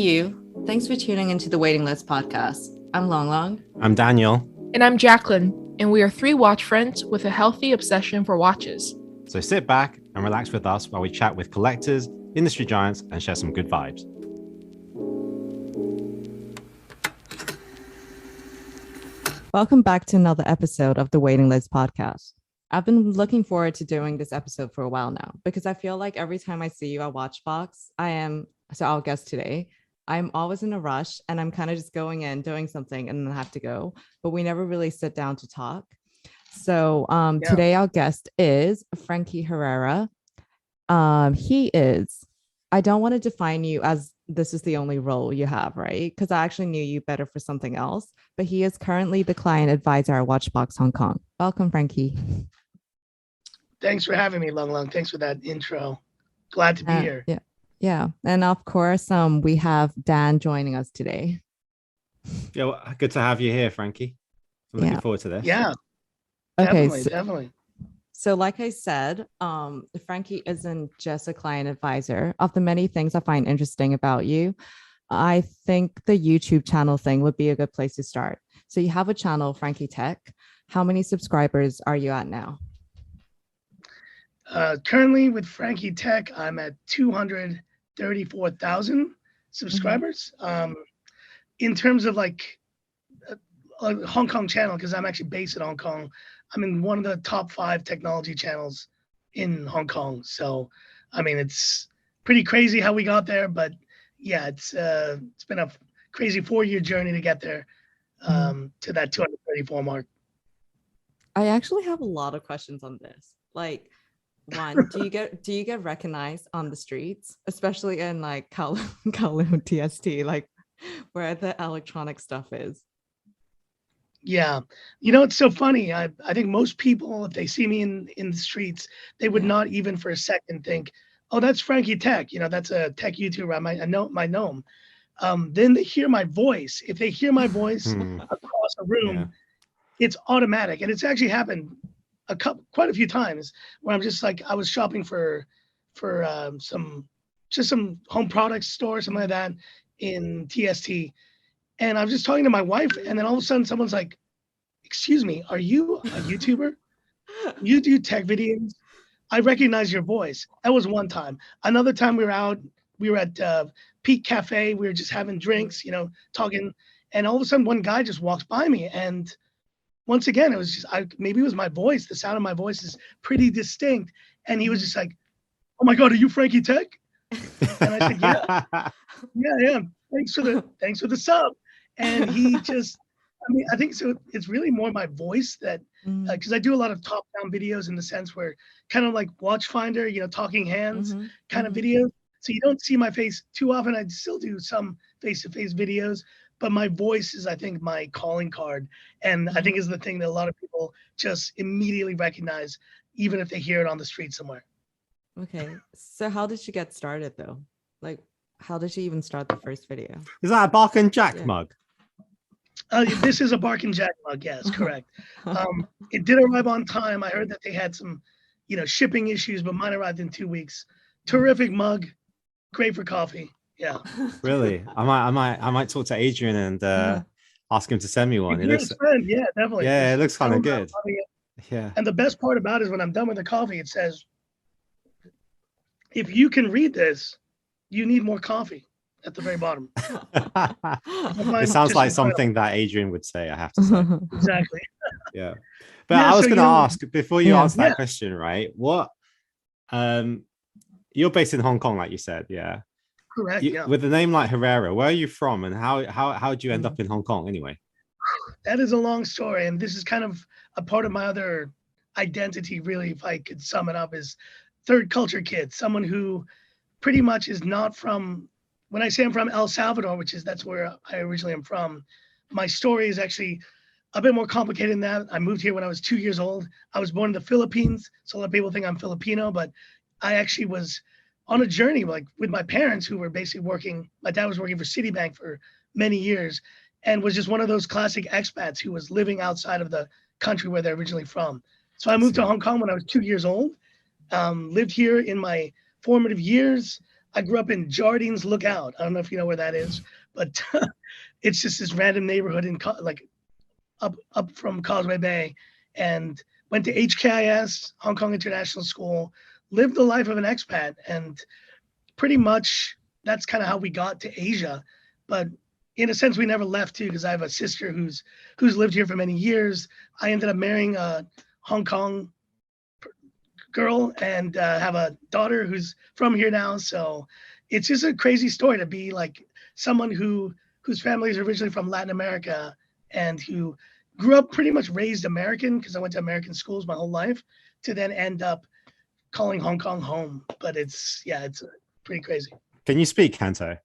you. Thanks for tuning into the Waiting List podcast. I'm Long Long. I'm Daniel. And I'm Jacqueline. And we are three watch friends with a healthy obsession for watches. So sit back and relax with us while we chat with collectors, industry giants, and share some good vibes. Welcome back to another episode of the Waiting List podcast. I've been looking forward to doing this episode for a while now because I feel like every time I see you at WatchBox, I'll guess today, I'm always in a rush and I'm kind of just going in, doing something and then I have to go, but we never really sit down to talk. So today our guest is Frankie Herrera. I don't want to define you as this is the only role you have, right? Because I actually knew you better for something else, but he is currently the client advisor at WatchBox Hong Kong. Welcome, Frankie. Thanks for having me, Long Long. Thanks for that intro. Glad to be here. Yeah. And of course, we have Dan joining us today. Yeah, well, good to have you here, Frankie. I'm looking forward to this. Yeah. Okay. Definitely. So like I said, Frankie isn't just a client advisor. Of the many things I find interesting about you, I think the YouTube channel thing would be a good place to start. So you have a channel, Frankie Tech. How many subscribers are you at now? Currently with Frankie Tech, I'm at 234,000 subscribers. In terms of like a Hong Kong channel, because I'm actually based in Hong Kong, I'm in one of the top 5 technology channels in Hong Kong. So, I mean, it's pretty crazy how we got there, but yeah, it's been a crazy 4-year journey to get there to that 234 mark. I actually have a lot of questions on this. Like, one, do you get recognized on the streets, especially in like Kowloon TST, like where the electronic stuff is? Yeah. You know, it's so funny. I think most people, if they see me in the streets, they would not even for a second think, oh, that's Frankie Tech. You know, that's a tech YouTuber. I might know him. Then they hear my voice. If they hear my voice across a room, it's automatic. And it's actually happened quite a few times where I'm just like, I was shopping for some home products store, something like that in TST. And I was just talking to my wife, and then all of a sudden someone's like, excuse me, are you a YouTuber? You do tech videos? I recognize your voice. That was one time. Another time we were at Peak Cafe. We were just having drinks, talking. And all of a sudden one guy just walks by me. And once again, it was just, maybe it was my voice. The sound of my voice is pretty distinct. And he was just like, oh my God, are you Frankie Tech? And I said, yeah. Thanks for the sub. And he just, I think so. It's really more my voice that, because I do a lot of top-down videos in the sense where kind of like Watchfinder, talking hands kind of videos. So you don't see my face too often. I still do some face-to-face videos, but my voice is, I think, my calling card. And I think is the thing that a lot of people just immediately recognize, even if they hear it on the street somewhere. Okay. So how did you get started though? Like, how did you even start the first video? Is that a Bark and Jack mug? This is a Bark and Jack mug. Yes, correct. It did arrive on time. I heard that they had some, shipping issues, but mine arrived in 2 weeks. Terrific mug. Great for coffee. Yeah. Really? I might talk to Adrian and ask him to send me one. Yeah, definitely. Yeah, it looks kind of good. Yeah. And the best part about it is when I'm done with the coffee, it says, if you can read this, you need more coffee at the very bottom. It sounds like something that Adrian would say, I have to say. Exactly. Yeah. But I was going to ask, before you answer that question, right? What, you're based in Hong Kong, like you said, yeah? Correct, yeah. With a name like Herrera, where are you from and how did you end up in Hong Kong anyway? That is a long story. And this is kind of a part of my other identity, really, if I could sum it up, is third culture kid, someone who pretty much is not from, when I say I'm from El Salvador, that's where I originally am from, my story is actually a bit more complicated than that. I moved here when I was 2 years old. I was born in the Philippines, so a lot of people think I'm Filipino, but I actually was on a journey like with my parents who were basically working. My dad was working for Citibank for many years and was just one of those classic expats who was living outside of the country where they're originally from. So I moved to Hong Kong when I was 2 years old, lived here in my formative years. I grew up in Jardines Lookout. I don't know if you know where that is, but it's just this random neighborhood in like up from Causeway Bay, and went to HKIS, Hong Kong International School, lived the life of an expat, and pretty much that's kind of how we got to Asia. But in a sense, we never left too, because I have a sister who's lived here for many years. I ended up marrying a Hong Kong girl and have a daughter who's from here now. So it's just a crazy story to be like someone whose family is originally from Latin America and who grew up pretty much raised American, because I went to American schools my whole life, to then end up calling Hong Kong home. But it's pretty crazy. Can you speak Canto?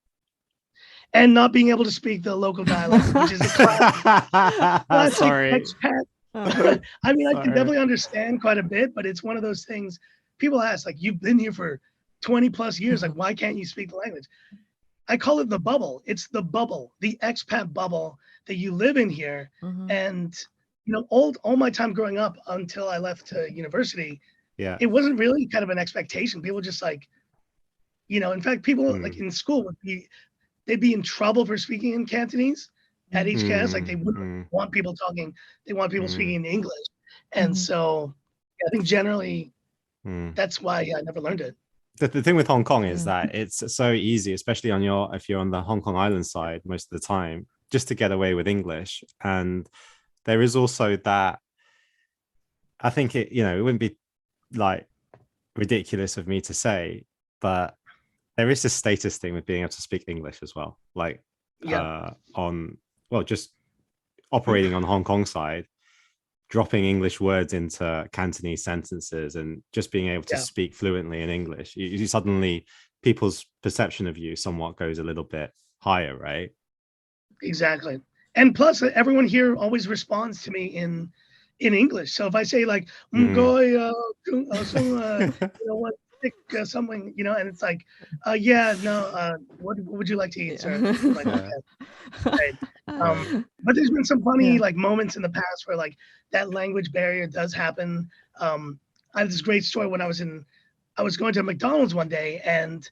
And not being able to speak the local dialect, which is a classic Sorry. expat. I mean, I can definitely understand quite a bit, but it's one of those things people ask, like, you've been here for 20 plus years, like, why can't you speak the language? I call it the bubble. It's the bubble, the expat bubble that you live in here. And, you know, all my time growing up until I left university, it wasn't really kind of an expectation. People just like, you know, in fact, people like in school they'd be in trouble for speaking in Cantonese at HKS. Like they wouldn't want people talking. They want people speaking in English. And so I think generally that's why I never learned it. The thing with Hong Kong is that it's so easy, especially if you're on the Hong Kong Island side most of the time, just to get away with English. And there is also that, I think it wouldn't be like ridiculous of me to say, but there is a status thing with being able to speak English as well. Like just operating on the Hong Kong side, dropping English words into Cantonese sentences and just being able to speak fluently in English. You suddenly, people's perception of you somewhat goes a little bit higher, right? Exactly. And plus everyone here always responds to me in English. So if I say like, something, you know, and it's like, what would you like to eat, sir? Like, okay. Right. But there's been some funny like moments in the past where like that language barrier does happen. I have this great story when I was going to McDonald's one day and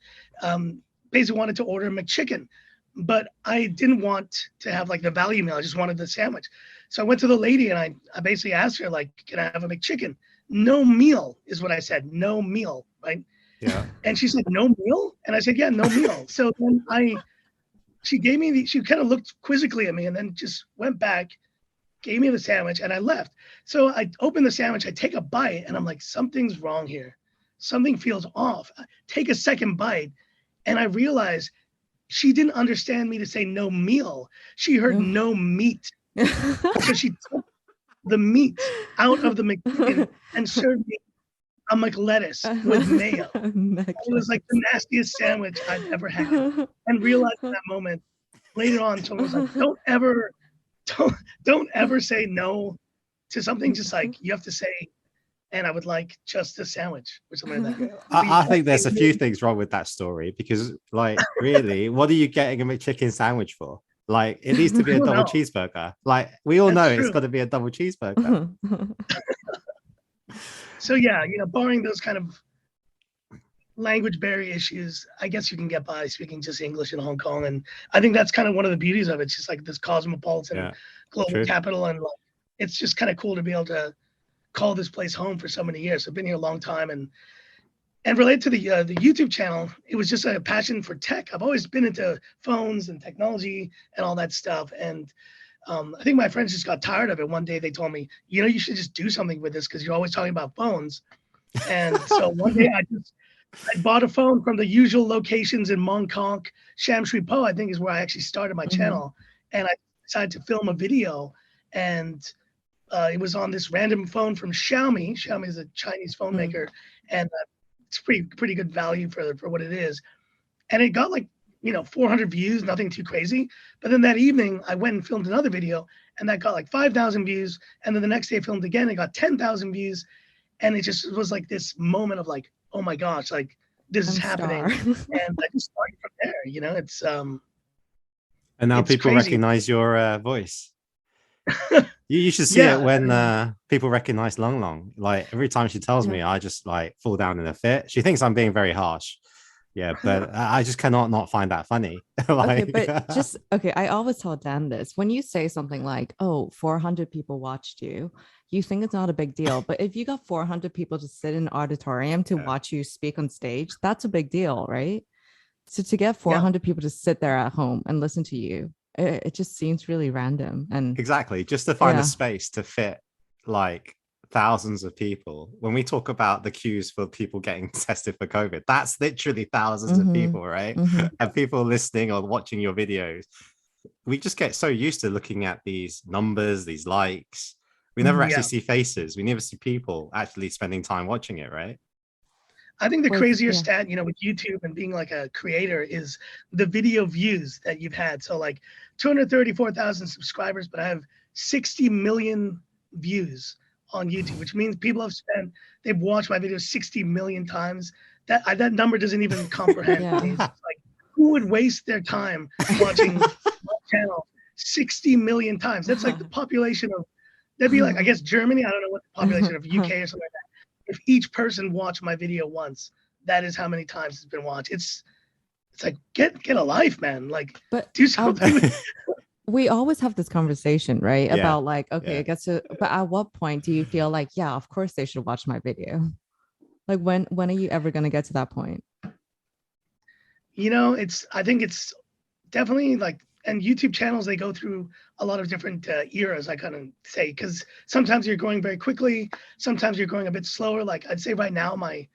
basically wanted to order a McChicken, but I didn't want to have like the value meal. I just wanted the sandwich. So I went to the lady and I basically asked her, like, can I have a McChicken? No meal is what I said. No meal, right? Yeah. And she said, no meal? And I said, yeah, no meal. So then she gave me she kind of looked quizzically at me and then just went back, gave me the sandwich, and I left. So I opened the sandwich, I take a bite, and I'm like, something's wrong here. Something feels off. I take a second bite, and I realize she didn't understand me to say no meal. She heard no meat. So she took the meat out of the McChicken and served me a McLettuce with mayo. It was like the nastiest sandwich I'd ever had. And realized in that moment, later on, someone was like, don't ever say no to something. Just like you have to say, and I would like just a sandwich or something like that. I think there's a few things wrong with that story, because like, really, what are you getting a McChicken sandwich for? Like, it needs to be a double cheeseburger. Like, we all know it's got to be a double cheeseburger. So yeah, you know, barring those kind of language barrier issues, I guess you can get by speaking just English in Hong Kong. And I think that's kind of one of the beauties of it. It's just like this cosmopolitan global capital. And like, it's just kind of cool to be able to call this place home for so many years. I've been here a long time. And related to the YouTube channel, it was just a passion for tech. I've always been into phones and technology and all that stuff. And I think my friends just got tired of it. One day they told me, you know, you should just do something with this because you're always talking about phones. And so one day I bought a phone from the usual locations in Mong Kok. Sham Shui Po, I think, is where I actually started my channel. And I decided to film a video. And it was on this random phone from Xiaomi. Xiaomi is a Chinese phone maker. And it's pretty good value for what it is. And it got like, 400 views, nothing too crazy. But then that evening I went and filmed another video and that got like 5,000 views. And then the next day I filmed again, it got 10,000 views. And it just was like this moment of like, oh my gosh, like this is happening. And I just started from there, it's and now people crazy. Recognize your voice. You should see it when people recognize Long Long. Like every time she tells me, I just like fall down in a fit. She thinks I'm being very harsh, Yeah, but I just cannot not find that funny. Okay, Like, but just okay. I always tell Dan this when you say something like, "Oh, 400 people watched you," you think it's not a big deal. But if you got 400 people to sit in an auditorium to yeah, watch you speak on stage, that's a big deal, right? So to get Yeah. 400 people to sit there at home and listen to you, it just seems really random. And exactly. Just to find a yeah, space to fit like thousands of people. When we talk about the queues for people getting tested for COVID, that's literally thousands of mm-hmm, people, right? mm-hmm, And people listening or watching your videos. We just get so used to looking at these numbers, these likes. We never mm-hmm. actually Yeah. see faces. We never see people actually spending time watching it, right? I think the Well, crazier yeah. stat, with YouTube and being like a creator is the video views that you've had. So like 234,000 subscribers, but I have 60 million views on YouTube, which means they've watched my videos 60 million times. That number doesn't even comprehend Yeah. me. It's just like, who would waste their time watching my channel 60 million times? That's like the population of, that'd be like, I guess Germany. I don't know what the population of UK or something like that. If each person watched my video once, that is how many times it's been watched. It's like get a life, man. Like But do something. we always have this conversation, right? Yeah, About like, okay, yeah. it gets to, but at what point do you feel like, yeah, of course they should watch my video? Like when are you ever going to get to that point? I think it's definitely like, and YouTube channels, they go through a lot of different eras, I kind of say, because sometimes you're growing very quickly, sometimes you're growing a bit slower. Like I'd say right now, my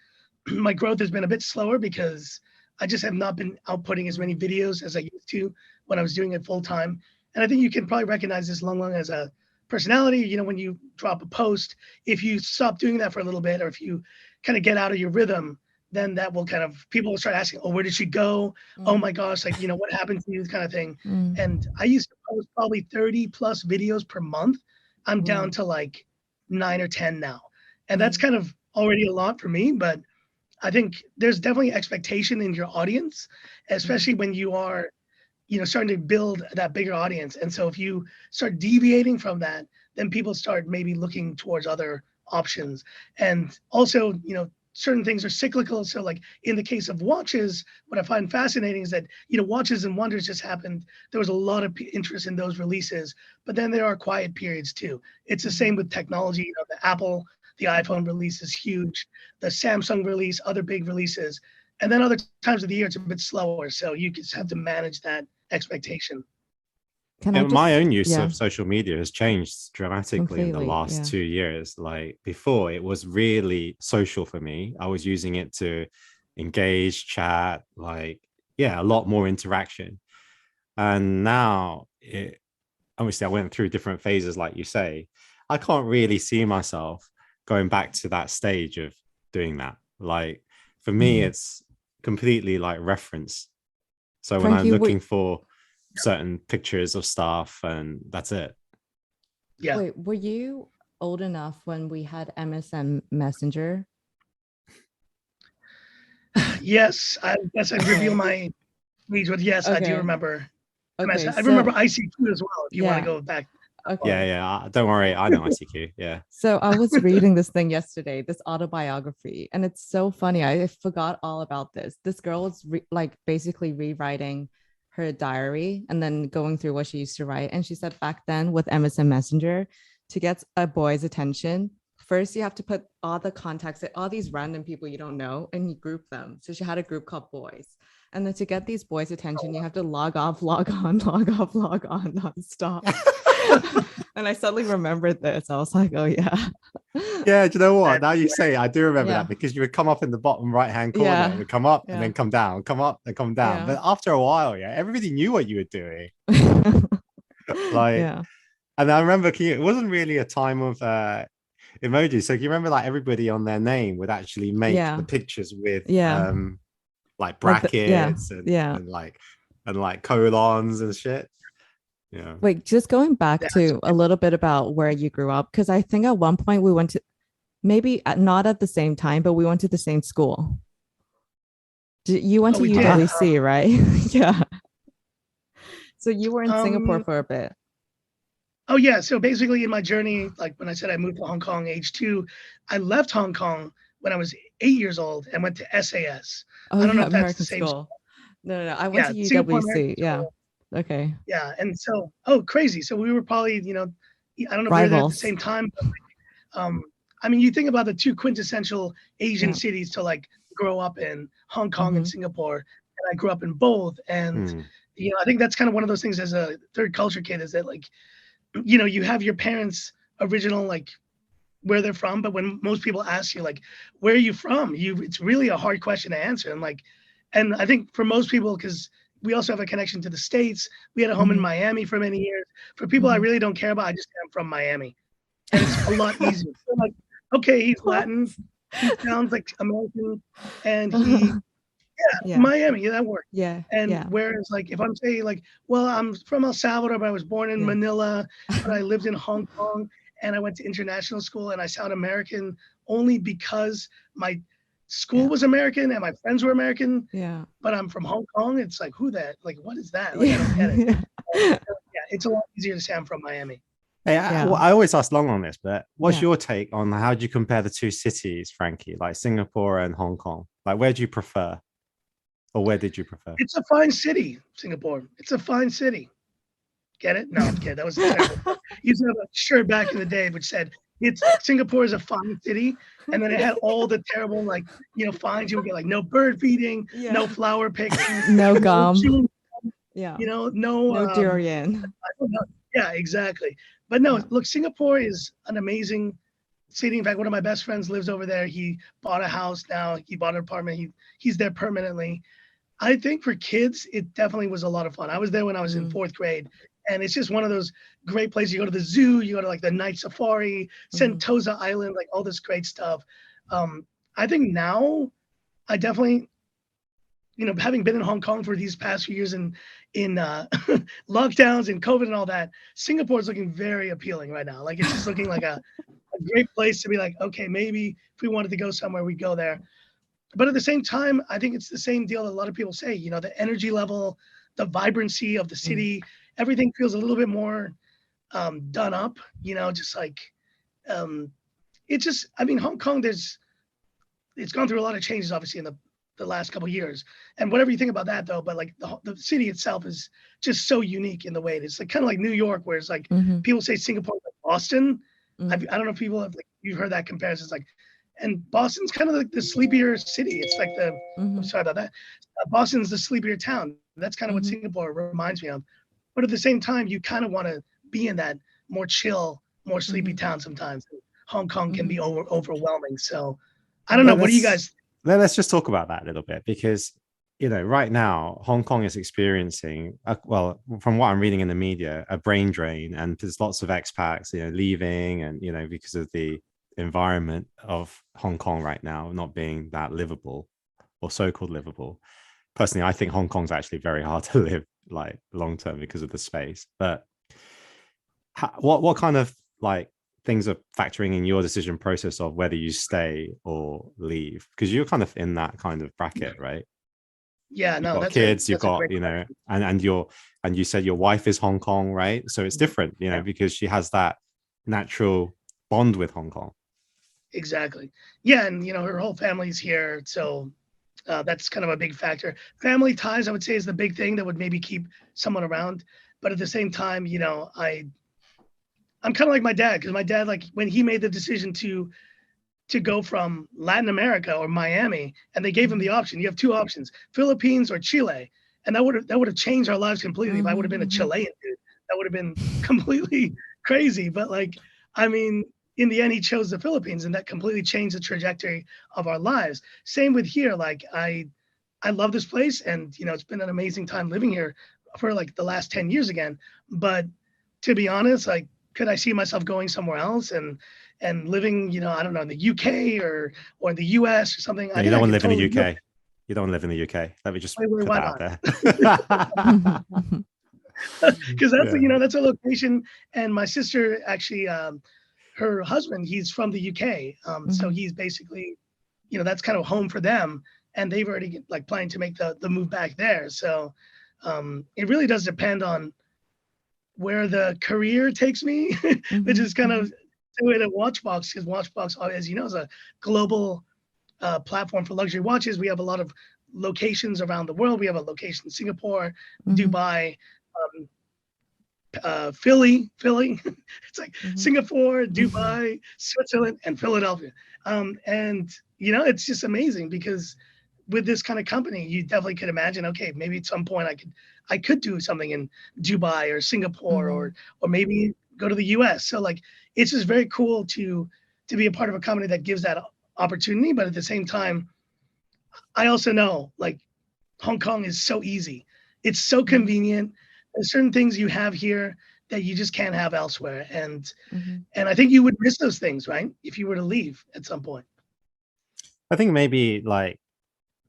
my growth has been a bit slower because I just have not been outputting as many videos as I used to when I was doing it full time. And I think you can probably recognize this Lung Lung as a personality. When you drop a post, if you stop doing that for a little bit, or if you kind of get out of your rhythm, then that will kind of, people will start asking, oh, where did she go? Oh my gosh, like, what happened to you, kind of thing. Mm. And I used to post probably 30 plus videos per month. I'm down to like 9 or 10 now. And that's kind of already a lot for me, but I think there's definitely expectation in your audience, especially when you are, starting to build that bigger audience. And so if you start deviating from that, then people start maybe looking towards other options. And also, certain things are cyclical. So like in the case of watches, what I find fascinating is that, Watches and Wonders just happened. There was a lot of interest in those releases, but then there are quiet periods too. It's the same with technology. The iPhone release is huge. The Samsung release, other big releases. And then other times of the year, it's a bit slower. So you just have to manage that expectation. My own use yeah, of social media has changed dramatically in the completely, last yeah. 2 years. Like before, it was really social for me. I was using it to engage, chat, like, yeah, a lot more interaction. And now, obviously, I went through different phases, like you say. I can't really see myself going back to that stage of doing that. Like for me, it's completely like reference. So when I'm Frankie, looking for certain pictures of stuff, and that's it. Yeah. wait, were you old enough when we had MSN Messenger? Yes, I guess I'd reveal my age with yes, I do Okay. remember. Okay, I remember ICQ as well, if you want to go back. Okay. Yeah. Don't worry. I know ICQ. Yeah. So I was reading this thing yesterday, this autobiography, and it's so funny. I forgot all about this. This girl was like basically rewriting her diary and then going through what she used to write. And she said back then with MSN Messenger, to get a boy's attention, first you have to put all the contacts, all these random people you don't know, and you group them. So she had a group called Boys. And then to get these boys' attention, you have to log off, log on, log off, log on nonstop. And I suddenly remembered this. I was like, oh yeah. Yeah, do you know what? Now you say it, I do remember Yeah. that, because you would come up in the bottom right-hand corner. Yeah. It would come up Yeah. and then come down, come up and come down. Yeah. But after a while, yeah, everybody knew what you were doing. Like, yeah. and I remember it wasn't really a time of emojis. So you remember like everybody on their name would actually make Yeah. the pictures with Yeah. like brackets and like colons and shit. Yeah. Wait, just going back to a little bit about where you grew up, because I think at one point we went to, maybe not at the same time, but we went to the same school. You went to UWC, right? Yeah. So you were in Singapore for a bit. Oh yeah. So basically in my journey, like when I said I moved to Hong Kong age 2, I left Hong Kong when I was 8 years old and went to SAS. Oh I don't know yeah, if that's the American same. school. No, I went Yeah, to Singapore American UWC. Yeah. School. Okay. Yeah, and so, oh, crazy. So we were probably, I don't know if we were there at the Rivals. same time, but I mean, you think about the two quintessential Asian Yeah. cities to like grow up in, Hong Kong and Mhm. Singapore, and I grew up in both. And Hmm. I think that's kind of one of those things as a third culture kid is that like, you have your parents' original like where they're from, but when most people ask you like, where are you from? It's really a hard question to answer. And I think for most people, because we also have a connection to the States, we had a home in Mhm. Miami for many years. For people I Mhm. really don't care about, I just say I'm from Miami, and it's a lot easier. So like, okay, he's Latin, he sounds like American, and Yeah. Miami, yeah, that works. Yeah. And Yeah. whereas like if I'm saying like, well, I'm from El Salvador, but I was born in Yeah. Manila, but I lived in Hong Kong and I went to international school and I sound American only because my school Yeah. was American and my friends were American, Yeah. but I'm from Hong Kong. It's like, who that? Like, what is that? Like, I don't get it. Yeah. Yeah, it's a lot easier to say I'm from Miami. Hey, Yeah. I always ask Long on this, but what's Yeah. your take on how do you compare the two cities, Frankie, like Singapore and Hong Kong? Like, where do you prefer, or where did you prefer? It's a fine city, Singapore. It's a fine city. Get it? No, I'm kidding. That was a terrible. I used to have a shirt back in the day which said it's Singapore is a fine city, and then it had all the terrible like fines you would get, like no bird feeding, Yeah. no flower picking, No no gum. chewing, Yeah. no No durian. I don't know. Yeah, exactly. But no, Yeah. look, Singapore is an amazing city. In fact, one of my best friends lives over there. He bought a house now. He bought an apartment. He's there permanently. I think for kids, it definitely was a lot of fun. I was there when I was in Mm. 4th grade, and it's just one of those great places. You go to the zoo, you go to like the night safari, Mhm. Sentosa Island, like all this great stuff. I think now I definitely, having been in Hong Kong for these past few years in lockdowns and COVID and all that, Singapore is looking very appealing right now. Like it's just looking like a great place to be like, okay, maybe if we wanted to go somewhere, we'd go there. But at the same time, I think it's the same deal that a lot of people say, the energy level, the vibrancy of the city, everything feels a little bit more done up, just like I mean, Hong Kong, it's gone through a lot of changes, obviously, in the last couple of years. And whatever you think about that, though, but like the city itself is just so unique in the way it is. Like kind of like New York, where it's like Mhm. people say Singapore is like Boston. I Mhm. don't know if people have you've heard that comparison. It's like, and Boston's kind of like the sleepier city. It's like I'm Mhm. sorry about that. Boston's the sleepier town. That's kind of what Mhm. Singapore reminds me of. But at the same time, you kind of want to be in that more chill, more sleepy Mhm. town sometimes. Hong Kong can Mhm. be overwhelming. So I don't Mhm. know. Let, What do you us guys? let's just talk about that a little bit because right now Hong Kong is experiencing well, from what I'm reading in the media, a brain drain, and there's lots of expats leaving, and because of the environment of Hong Kong right now not being that livable or so-called livable. Personally, I think Hong Kong's actually very hard to live like long term because of the space. But what kind of like things are factoring in your decision process of whether you stay or leave? Because you're kind of in that kind of bracket, right? Yeah, You've no, got kids, you've that's a got great question. and you said your wife is Hong Kong, right? So it's different, Yeah. because she has that natural bond with Hong Kong. Exactly. Yeah, and her whole family's here, so that's kind of a big factor. Family ties, I would say, is the big thing that would maybe keep someone around. But at the same time, I'm kind of like my dad, because my dad, like when he made the decision to go from Latin America or Miami, and they gave him the option. You have two options: Philippines or Chile, and that would have changed our lives completely. If I would have been a Mhm. Chilean dude, that would have been completely crazy. But like, I mean, in the end, he chose the Philippines, and that completely changed the trajectory of our lives. Same with here. Like, I love this place, and it's been an amazing time living here for like the last 10 years again. But to be honest, like, could I see myself going somewhere else and living, I don't know, in the UK or in the US or something? No, I you think don't I want to could live in the totally do it. UK. You don't want to live in the UK. Let me just Wait, put why that out not? there. Because that's Yeah. that's a location. And my sister actually, her husband, he's from the UK. So Mhm. he's basically, that's kind of home for them. And they've already like planning to make the move back there. So it really does depend on where the career takes me, which Mhm. is kind Mhm. of the way to WatchBox, because WatchBox, as you know, is a global platform for luxury watches. We have a lot of locations around the world. We have a location in Singapore, Dubai, Philly. It's like Singapore, Dubai, Switzerland, and Philadelphia. And it's just amazing because with this kind of company, you definitely could imagine, okay, maybe at some point I could do something in Dubai or Singapore or maybe go to the US. So like it's just very cool to be a part of a company that gives that opportunity. But at the same time, I also know like Hong Kong is so easy. It's so convenient. There's certain things you have here that you just can't have elsewhere. And I think you would miss those things, right? If you were to leave at some point. I think maybe like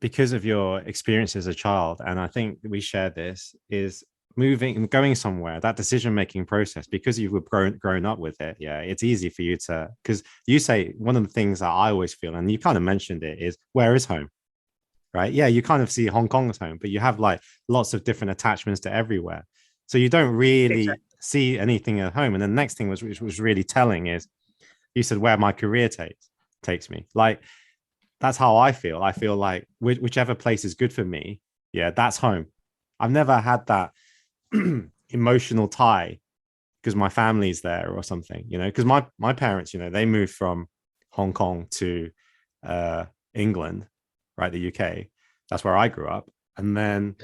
because of your experience as a child, and I think we share this, is moving and going somewhere, that decision-making process, because you've grown up with it. Yeah, it's easy for you to, because you say one of the things that I always feel, and you kind of mentioned it, is where is home? Right? Yeah, you kind of see Hong Kong as home, but you have like lots of different attachments to everywhere. So you don't really see anything at home. And the next thing which was really telling is you said where my career takes me. Like that's how I feel. I feel like whichever place is good for me, yeah, that's home. I've never had that emotional tie because my family's there or something, because my parents, they moved from Hong Kong to England, right, the UK. That's where I grew up. And then,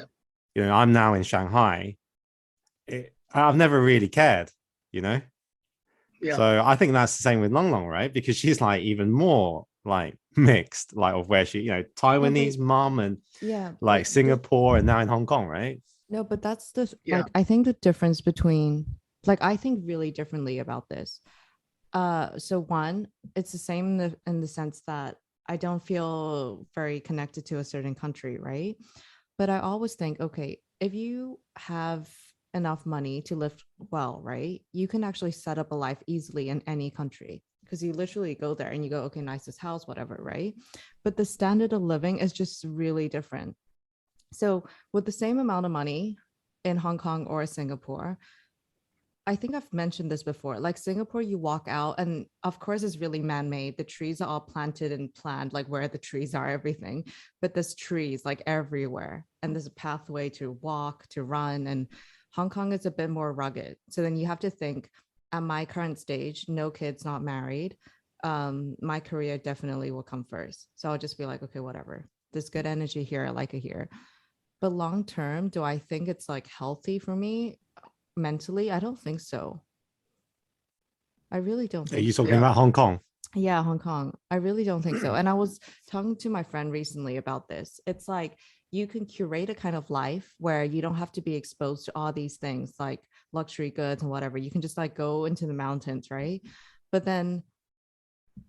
I'm now in Shanghai. I've never really cared, Yeah. So I think that's the same with Long Long, right? Because she's like even more like mixed, like of where she, Taiwanese mom and like Singapore and now in Hong Kong, right? No, but that's like I think the difference between like I think really differently about this. So one, it's the same in the sense that I don't feel very connected to a certain country, right? But I always think, okay, if you have enough money to live well, right, you can actually set up a life easily in any country because you literally go there and you go, okay, nicest house, whatever, right? But the standard of living is just really different. So with the same amount of money in Hong Kong or Singapore, I think I've mentioned this before, like Singapore, you walk out and of course it's really man-made. The trees are all planted and planned, like where the trees are, everything. But there's trees like everywhere. And there's a pathway to walk, to run. And Hong Kong is a bit more rugged. So then you have to think at my current stage, no kids, not married. My career definitely will come first. So I'll just be like, okay, whatever. There's good energy here. I like it here. But long term, do I think it's like healthy for me? Mentally, I don't think so. I really don't think. Are you talking about Hong Kong? Yeah, Hong Kong. I really don't think so. And I was talking to my friend recently about this. It's like you can curate a kind of life where you don't have to be exposed to all these things like luxury goods and whatever. You can just like go into the mountains, right? But then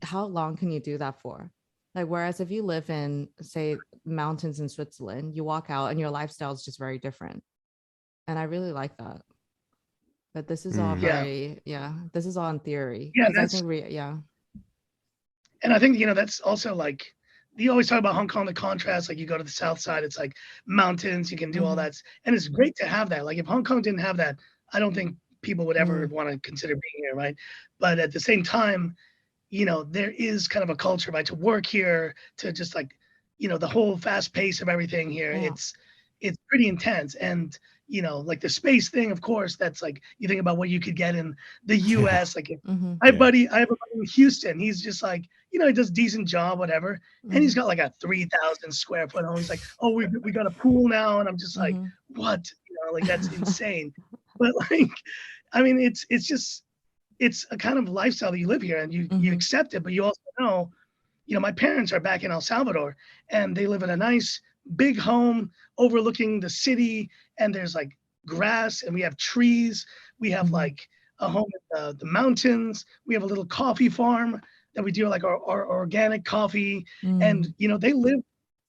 how long can you do that for? Like, whereas if you live in, say, mountains in Switzerland, you walk out and your lifestyle is just very different. And I really like that. But this is all very, this is all in theory. Yeah, I think and I think, that's also like, you always talk about Hong Kong, the contrast, like you go to the south side, it's like mountains, you can do all that. And it's great to have that. Like if Hong Kong didn't have that, I don't think people would ever want to consider being here, right? But at the same time, there is kind of a culture, right, to work here, to just like, the whole fast pace of everything here. It's pretty intense. And like the space thing, of course, that's like, you think about what you could get in the US. Like I have a buddy in Houston. He's just like, he does decent job, whatever. And he's got like a 3,000 square foot home. He's like, oh, we got a pool now. And I'm just like, what? Like that's insane. But like, I mean, it's a kind of lifestyle that you live here and you accept it, but you also know, my parents are back in El Salvador and they live in a nice big home overlooking the city, and there's like grass and we have trees. We have like a home in the mountains. We have a little coffee farm that we do like our organic coffee. And, they live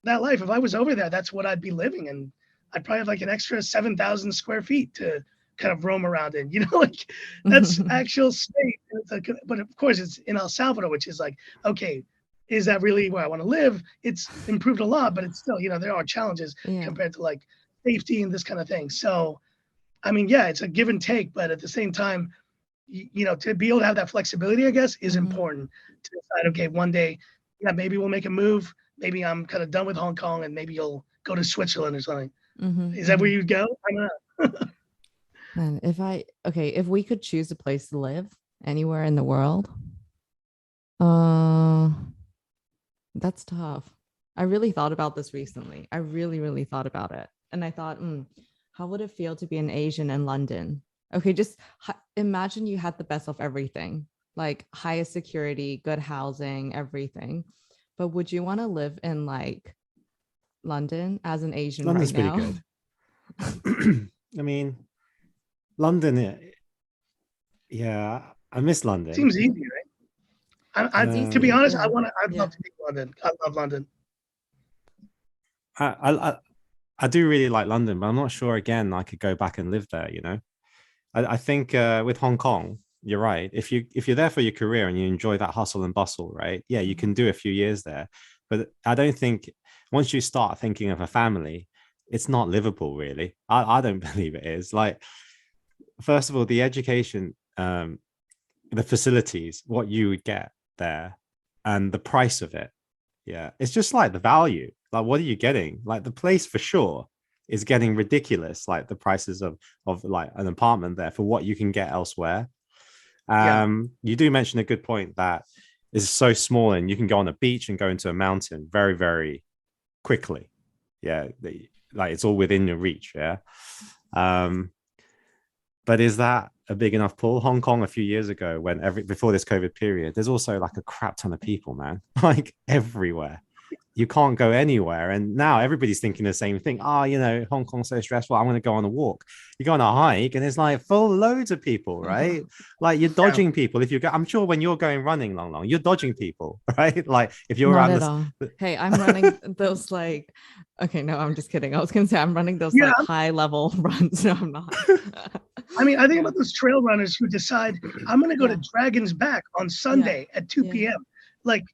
that life. If I was over there, that's what I'd be living. And I'd probably have like an extra 7,000 square feet to kind of roam around in, like that's actual space. But of course it's in El Salvador, which is like, okay, is that really where I want to live? It's improved a lot, but it's still, there are challenges compared to like safety and this kind of thing. So, I mean, it's a give and take, but at the same time, to be able to have that flexibility, I guess, is important to decide, okay, one day yeah, maybe we'll make a move. Maybe I'm kind of done with Hong Kong, and maybe you'll go to Switzerland or something. Is that where you'd go? I don't know. And if we could choose a place to live anywhere in the world, that's tough. I really thought about this recently. I really, really thought about it. And I thought, how would it feel to be an Asian in London? Okay, just imagine you had the best of everything, like highest security, good housing, everything. But would you want to live in like London as an Asian London's right now? pretty good. I mean, London, yeah, I miss London. Seems easy, right? To be honest, I'd love to be in London. I love London. I do really like London, but I'm not sure again I could go back and live there, you know. I think with Hong Kong, you're right. If you're there for your career and you enjoy that hustle and bustle, right? Yeah, you can do a few years there. But I don't think once you start thinking of a family, it's not livable, really. I don't believe it is. Like, first of all, the education, the facilities, what you would get there, and the price of it. Yeah, it's just like the value. Like, what are you getting? Like, the place for sure is getting ridiculous. Like the prices of like an apartment there for what you can get elsewhere. You do mention a good point that is so small, and you can go on a beach and go into a mountain very, very quickly. Yeah, like it's all within your reach. Yeah. But is that a big enough pool? Hong Kong a few years ago, before this COVID period, there's also like a crap ton of people, man, like everywhere. You can't go anywhere. And now everybody's thinking the same thing. You know, Hong Kong's so stressful. I'm going to go on a walk. You go on a hike and there's like full loads of people, right? Like you're dodging people. If you go, I'm sure when you're going running long, you're dodging people, right? Like if you're Not around at all. Hey, I'm running those like, okay, no, I'm just kidding. I was going to say I'm running those like high level runs. No, I'm not. I mean, I think about those trail runners who decide I'm going to go to Dragon's Back on Sunday at 2 p.m. Like,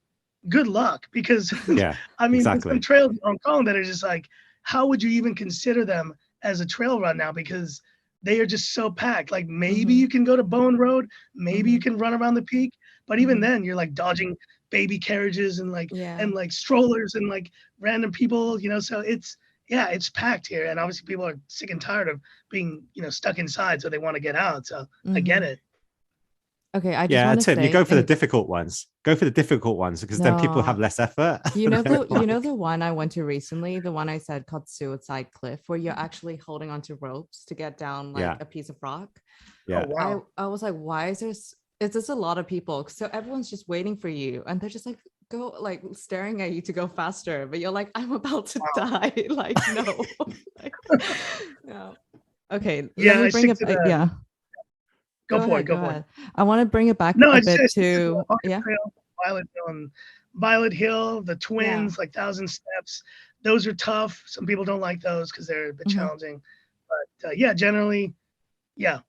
good luck, because I mean, exactly. There's some trails in Hong Kong that are just like, how would you even consider them as a trail run now? Because they are just so packed. Like maybe you can go to Bowen Road, maybe you can run around the peak, but even then you're like dodging baby carriages and like and like strollers and like random people, you know. So it's packed here, and obviously people are sick and tired of being, you know, stuck inside, so they want to get out. So I get it. Okay, I just want to Tim, say, you go for the difficult ones. Go for the difficult ones because then people have less effort. You know the one I went to recently, the one I said called Suicide Cliff, where you're actually holding onto ropes to get down like a piece of rock. Yeah. Oh, wow. I was like, why is this a lot of people? So everyone's just waiting for you, and they're just like staring at you to go faster, but you're like, I'm about to die. Like, no. No. Okay, let me bring it. Go ahead. I want to bring it back a bit to Violet Hill, the Twins, like 1,000 Steps. Those are tough. Some people don't like those because they're a bit challenging. But generally,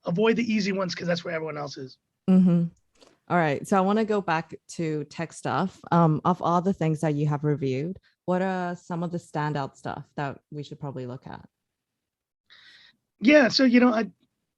avoid the easy ones because that's where everyone else is. All right. So I want to go back to tech stuff. Of all the things that you have reviewed, what are some of the standout stuff that we should probably look at? Yeah. So, you know,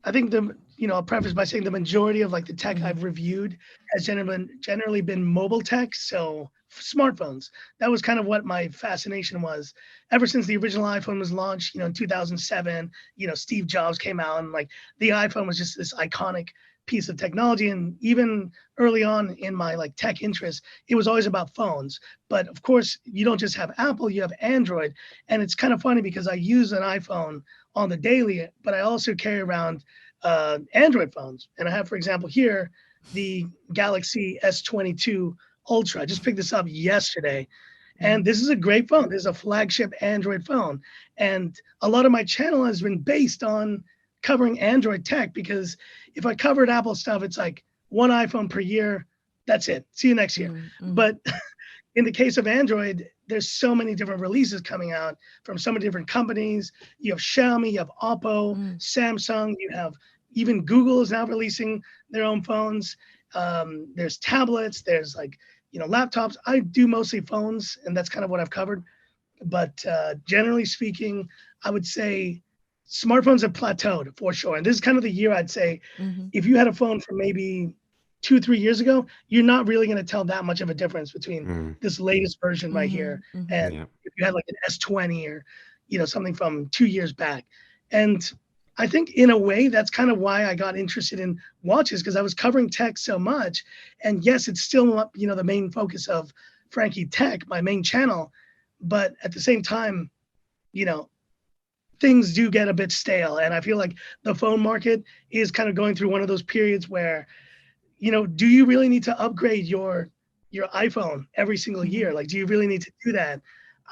I think I'll preface by saying the majority of like the tech I've reviewed has generally been mobile tech, so smartphones. That was kind of what my fascination was. Ever since the original iPhone was launched, you know, in 2007, you know, Steve Jobs came out, and like the iPhone was just this iconic piece of technology. And even early on in my like tech interest, it was always about phones. But of course, you don't just have Apple, you have Android. And it's kind of funny because I use an iPhone on the daily, but I also carry around Android phones. And I have, for example, here, the Galaxy S22 Ultra. I just picked this up yesterday. And this is a great phone. This is a flagship Android phone. And a lot of my channel has been based on covering Android tech, because if I covered Apple stuff, it's like one iPhone per year. That's it. See you next year. But in the case of Android, there's so many different releases coming out from so many different companies. You have Xiaomi, you have Oppo, Samsung, you have even Google is now releasing their own phones. There's tablets, there's like, you know, laptops. I do mostly phones, and that's kind of what I've covered. But generally speaking, I would say smartphones have plateaued for sure. And this is kind of the year I'd say, if you had a phone from maybe 2-3 years ago, you're not really going to tell that much of a difference between Mm, this latest version right here and yeah. if you had like an S20 or something from 2 years back. And I think in a way that's kind of why I got interested in watches, because I was covering tech so much. And yes, it's still the main focus of Frankie Tech, my main channel, but at the same time, you know, things do get a bit stale. And I feel like the phone market is kind of going through one of those periods where, do you really need to upgrade your iPhone every single year? Like, do you really need to do that?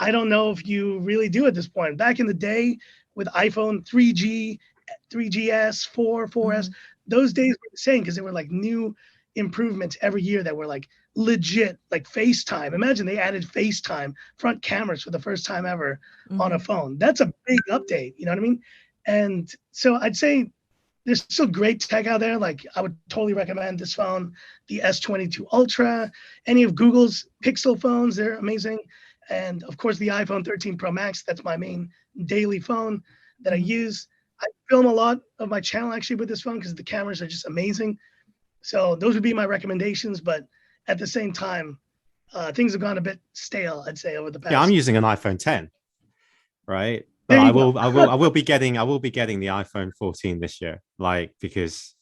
I don't know if you really do at this point. Back in the day with iPhone 3G, 3GS, 4, 4S, those days were the same because they were like new improvements every year that were like legit, like FaceTime. Imagine they added FaceTime front cameras for the first time ever on a phone. That's a big update. You know what I mean? And so I'd say there's still great tech out there. Like I would totally recommend this phone, the S22 Ultra, any of Google's Pixel phones, they're amazing. And of course the iPhone 13 Pro Max, that's my main daily phone that I use. I film a lot of my channel actually with this phone because the cameras are just amazing. So those would be my recommendations. But at the same time, things have gone a bit stale, I'd say, over the past. Yeah, I'm using an iPhone 10, right? But There I you go. will be getting the iPhone 14 this year, like because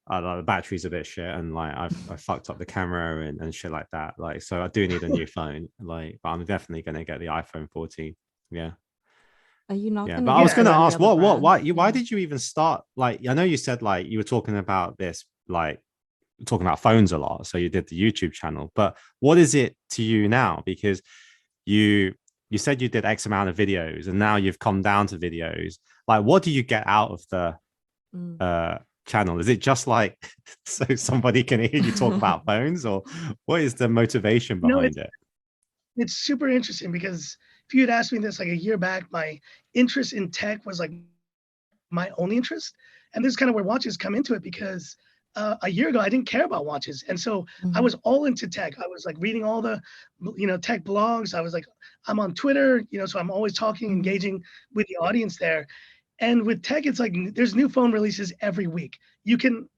I don't know, the battery's a bit shit and like I fucked up the camera and shit like that. Like, so I do need a new phone. Like, but I'm definitely gonna get the iPhone 14. Yeah. Are you not? Yeah, Gonna but I was get gonna any ask, other why brands? did you even start? Like, I know you said like you were talking about this, like talking about phones a lot, so you did the YouTube channel. But what is it to you now? Because you said you did X amount of videos, and now you've come down to videos. Like, what do you get out of the channel? Is it just like so somebody can hear you talk about phones, or what is the motivation No, behind it? it's super interesting because if you had asked me this like a year back, my interest in tech was like my only interest. And this is kind of where watches come into it because a year ago I didn't care about watches. And so I was all into tech. I was like reading all the, tech blogs. I was like, I'm on Twitter, so I'm always talking, engaging with the audience there. And with tech, it's like there's new phone releases every week. You can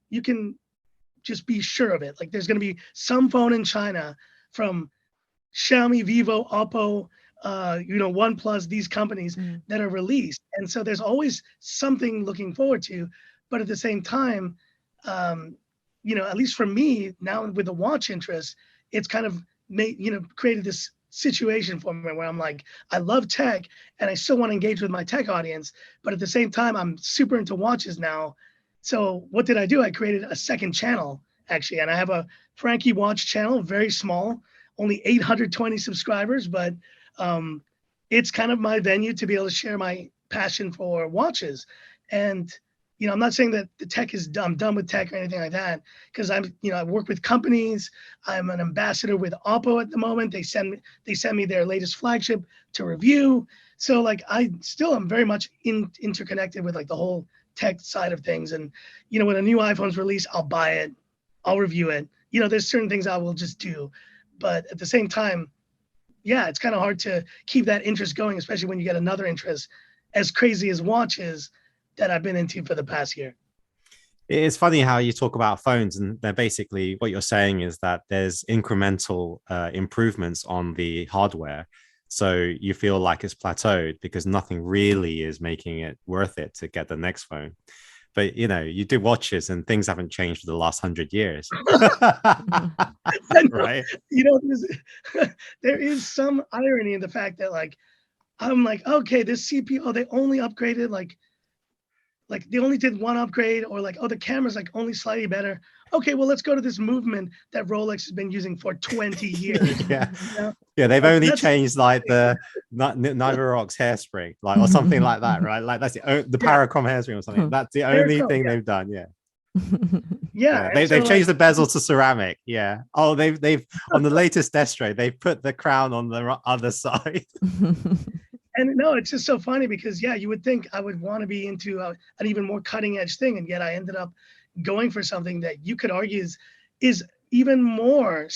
just be sure of it. Like there's going to be some phone in China from Xiaomi, Vivo, Oppo, OnePlus, these companies that are released. And so there's always something looking forward to. But at the same time, at least for me now with the watch interest, it's kind of created this situation for me where I'm like, I love tech and I still want to engage with my tech audience. But at the same time, I'm super into watches now. So what did I do? I created a second channel actually. And I have a Frankie Watch channel, very small, only 820 subscribers, but it's kind of my venue to be able to share my passion for watches. And I'm not saying that the tech is I'm done with tech or anything like that, because I work with companies. I'm an ambassador with Oppo at the moment. They send me their latest flagship to review. So like I still am very much interconnected with like the whole tech side of things. And when a new iPhone's released, I'll buy it, I'll review it. There's certain things I will just do. But at the same time, yeah, it's kind of hard to keep that interest going, especially when you get another interest as crazy as watches that I've been into for the past year. It's funny how you talk about phones, and they're basically what you're saying is that there's incremental improvements on the hardware. So you feel like it's plateaued because nothing really is making it worth it to get the next phone. But you do watches and things haven't changed for the last 100 years. Right? There is some irony in the fact that like I'm like, okay, this CPU, they only upgraded like they only did one upgrade, or like, oh, the camera's like only slightly better. Okay, well, let's go to this movement that Rolex has been using for 20 years. Yeah. Yeah, they've only changed like the Niverox hairspring, like or something like that, right? Like that's the Paracom hairspring or something. That's the only thing they've done. Yeah. Yeah, they've changed the bezel to ceramic. Yeah. Oh, they've on the latest Destro, they put the crown on the other side. And no, it's just so funny because you would think I would want to be into an even more cutting edge thing, and yet I ended up going for something that you could argue is even more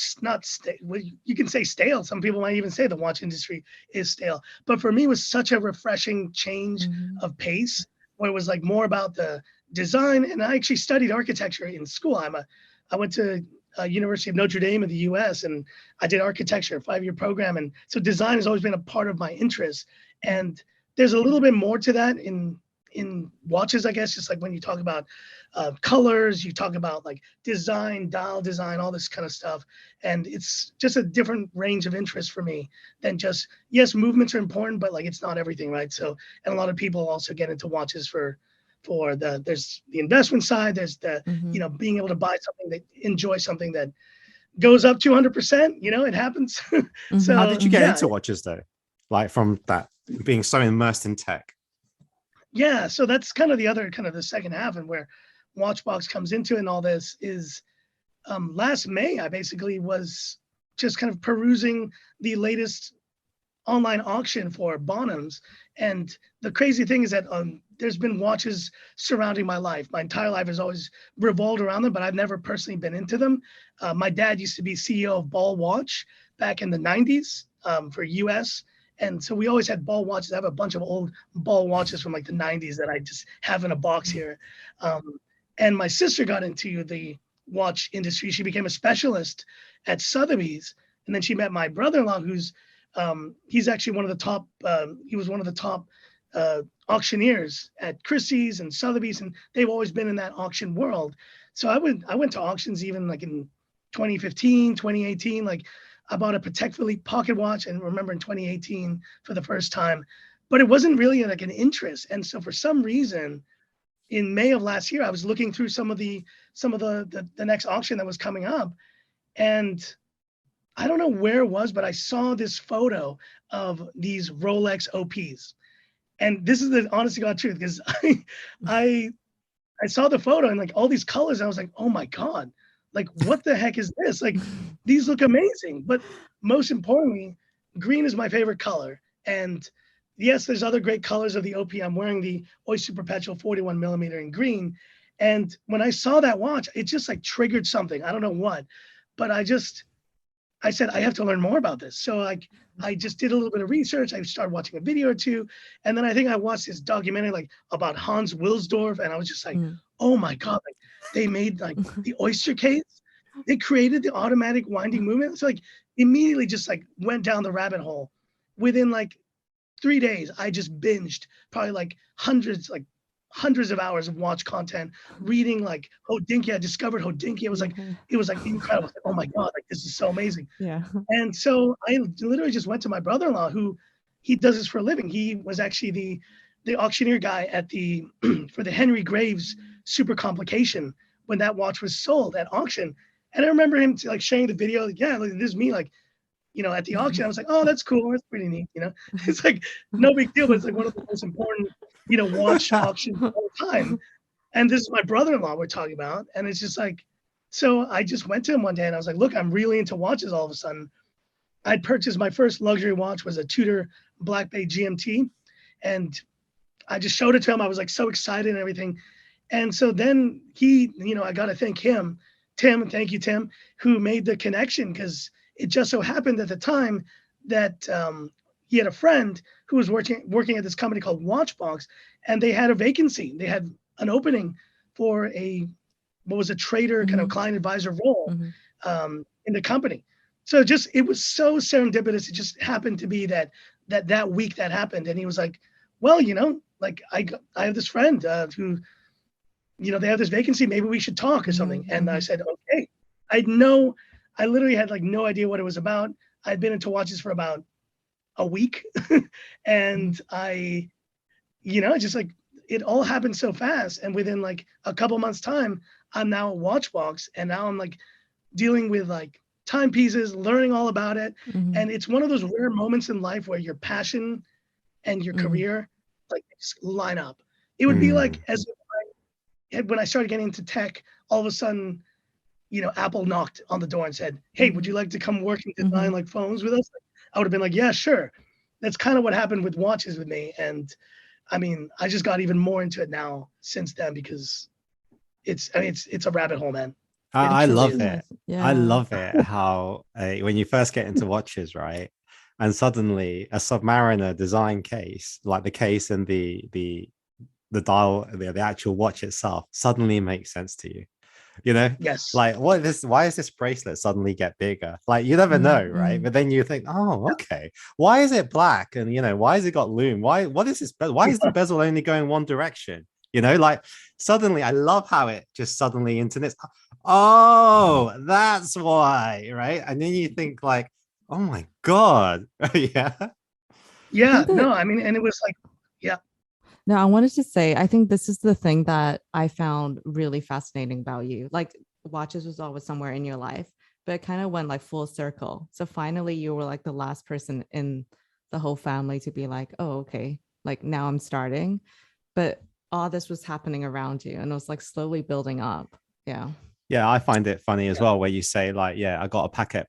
you can say stale. Some people might even say the watch industry is stale, but for me it was such a refreshing change of pace where it was like more about the design. And I actually studied architecture in school. I'm a I went to University of Notre Dame in the US, and I did architecture, 5-year program. And so design has always been a part of my interest. And there's a little bit more to that in watches, I guess, just like when you talk about colors, you talk about like design, dial design, all this kind of stuff. And it's just a different range of interest for me than just, yes, movements are important, but like it's not everything, right? So, and a lot of people also get into watches for there's the investment side, there's the, you know, being able to buy something that enjoy something that goes up 200%, you know, it happens. So How did you get yeah. into watches though? Like from that being so immersed in tech? Yeah, so that's kind of the other kind of the second half, and where WatchBox comes into and all this is last May, I basically was just kind of perusing the latest online auction for Bonhams. And the crazy thing is that there's been watches surrounding my life. My entire life has always revolved around them, but I've never personally been into them. My dad used to be CEO of Ball Watch back in the 90s for US. And so we always had Ball watches. I have a bunch of old Ball watches from like the 90s that I just have in a box here. And my sister got into the watch industry. She became a specialist at Sotheby's. And then she met my brother-in-law, who's he's actually one of the top, he was one of the top auctioneers at Christie's and Sotheby's, and they've always been in that auction world. So I went to auctions even like in 2015, 2018, like I bought a Patek Philippe pocket watch, and remember in 2018 for the first time, but it wasn't really like an interest. And so for some reason, in May of last year, I was looking through some of the next auction that was coming up, and I don't know where it was, but I saw this photo of these Rolex OPs. And this is the honest to God truth, because I saw the photo and like all these colors, and I was like, oh my God, like what the heck is this? Like these look amazing. But most importantly, green is my favorite color. And yes, there's other great colors of the OP. I'm wearing the Oyster Perpetual 41 millimeter in green. And when I saw that watch, it just like triggered something. I don't know what, but I said, I have to learn more about this. So like, I just did a little bit of research. I started watching a video or two. And then I think I watched this documentary like about Hans Wilsdorf. And I was just like, oh my God, like they made like the oyster case. They created the automatic winding movement. So like immediately just like went down the rabbit hole. Within like 3 days, I just binged probably like hundreds of hours of watch content, reading like Hodinkee. I discovered Hodinkee. It was like incredible. Like, oh my God, like this is so amazing. Yeah. And so I literally just went to my brother-in-law, who he does this for a living. He was actually the auctioneer guy at the for the Henry Graves Super Complication when that watch was sold at auction. And I remember him like sharing the video. Like, yeah, like, this is me, like, you know, at the auction. I was like, oh, that's cool. That's pretty neat. You know, it's like no big deal, but it's like one of the most important, you know, watch auctions of all time. And this is my brother-in-law we're talking about. And it's just like, so I just went to him one day and I was like, look, I'm really into watches all of a sudden. I'd purchased my first luxury watch was a Tudor Black Bay GMT. And I just showed it to him. I was like so excited and everything. And so then he, you know, I got to thank him, Tim, thank you, Tim, who made the connection, because it just so happened at the time that he had a friend who was working at this company called WatchBox, and they had a vacancy. They had an opening for a trader kind of client advisor role in the company. So just, it was so serendipitous. It just happened to be that week that happened. And he was like, well, you know, like I have this friend who, you know, they have this vacancy, maybe we should talk or something. And I said, okay. I literally had like no idea what it was about. I'd been into watches for about a week. And I, you know, just like, it all happened so fast. And within like a couple months time, I'm now at WatchBox, and now I'm like dealing with like timepieces, learning all about it. And it's one of those rare moments in life where your passion and your career like just line up. It would be like when I started getting into tech, all of a sudden, you know, Apple knocked on the door and said, hey, would you like to come work and design like phones with us? I would have been like, yeah, sure. That's kind of what happened with watches with me. And I mean, I just got even more into it now since then, because it's a rabbit hole, man. I love is. it. Yeah. I love it how when you first get into watches, right, and suddenly a Submariner design case, like the case and the dial, the actual watch itself, suddenly makes sense to you. You know, Yes. like why is this bracelet suddenly get bigger? Like you never know, right? But then you think, oh, okay, why is it black? And why has it got loom? What is this? Why is the bezel only going one direction? Like suddenly I love how it just suddenly internets. Oh, that's why, right? And then you think like, oh my God. Yeah. Yeah. No, I mean, and it was like, yeah. No, I wanted to say, I think this is the thing that I found really fascinating about you. Like watches was always somewhere in your life, but it kind of went like full circle. So finally you were like the last person in the whole family to be like, oh, okay, like now I'm starting. But all this was happening around you and it was like slowly building up. Yeah. Yeah, I find it funny as well where you say like, yeah, I got a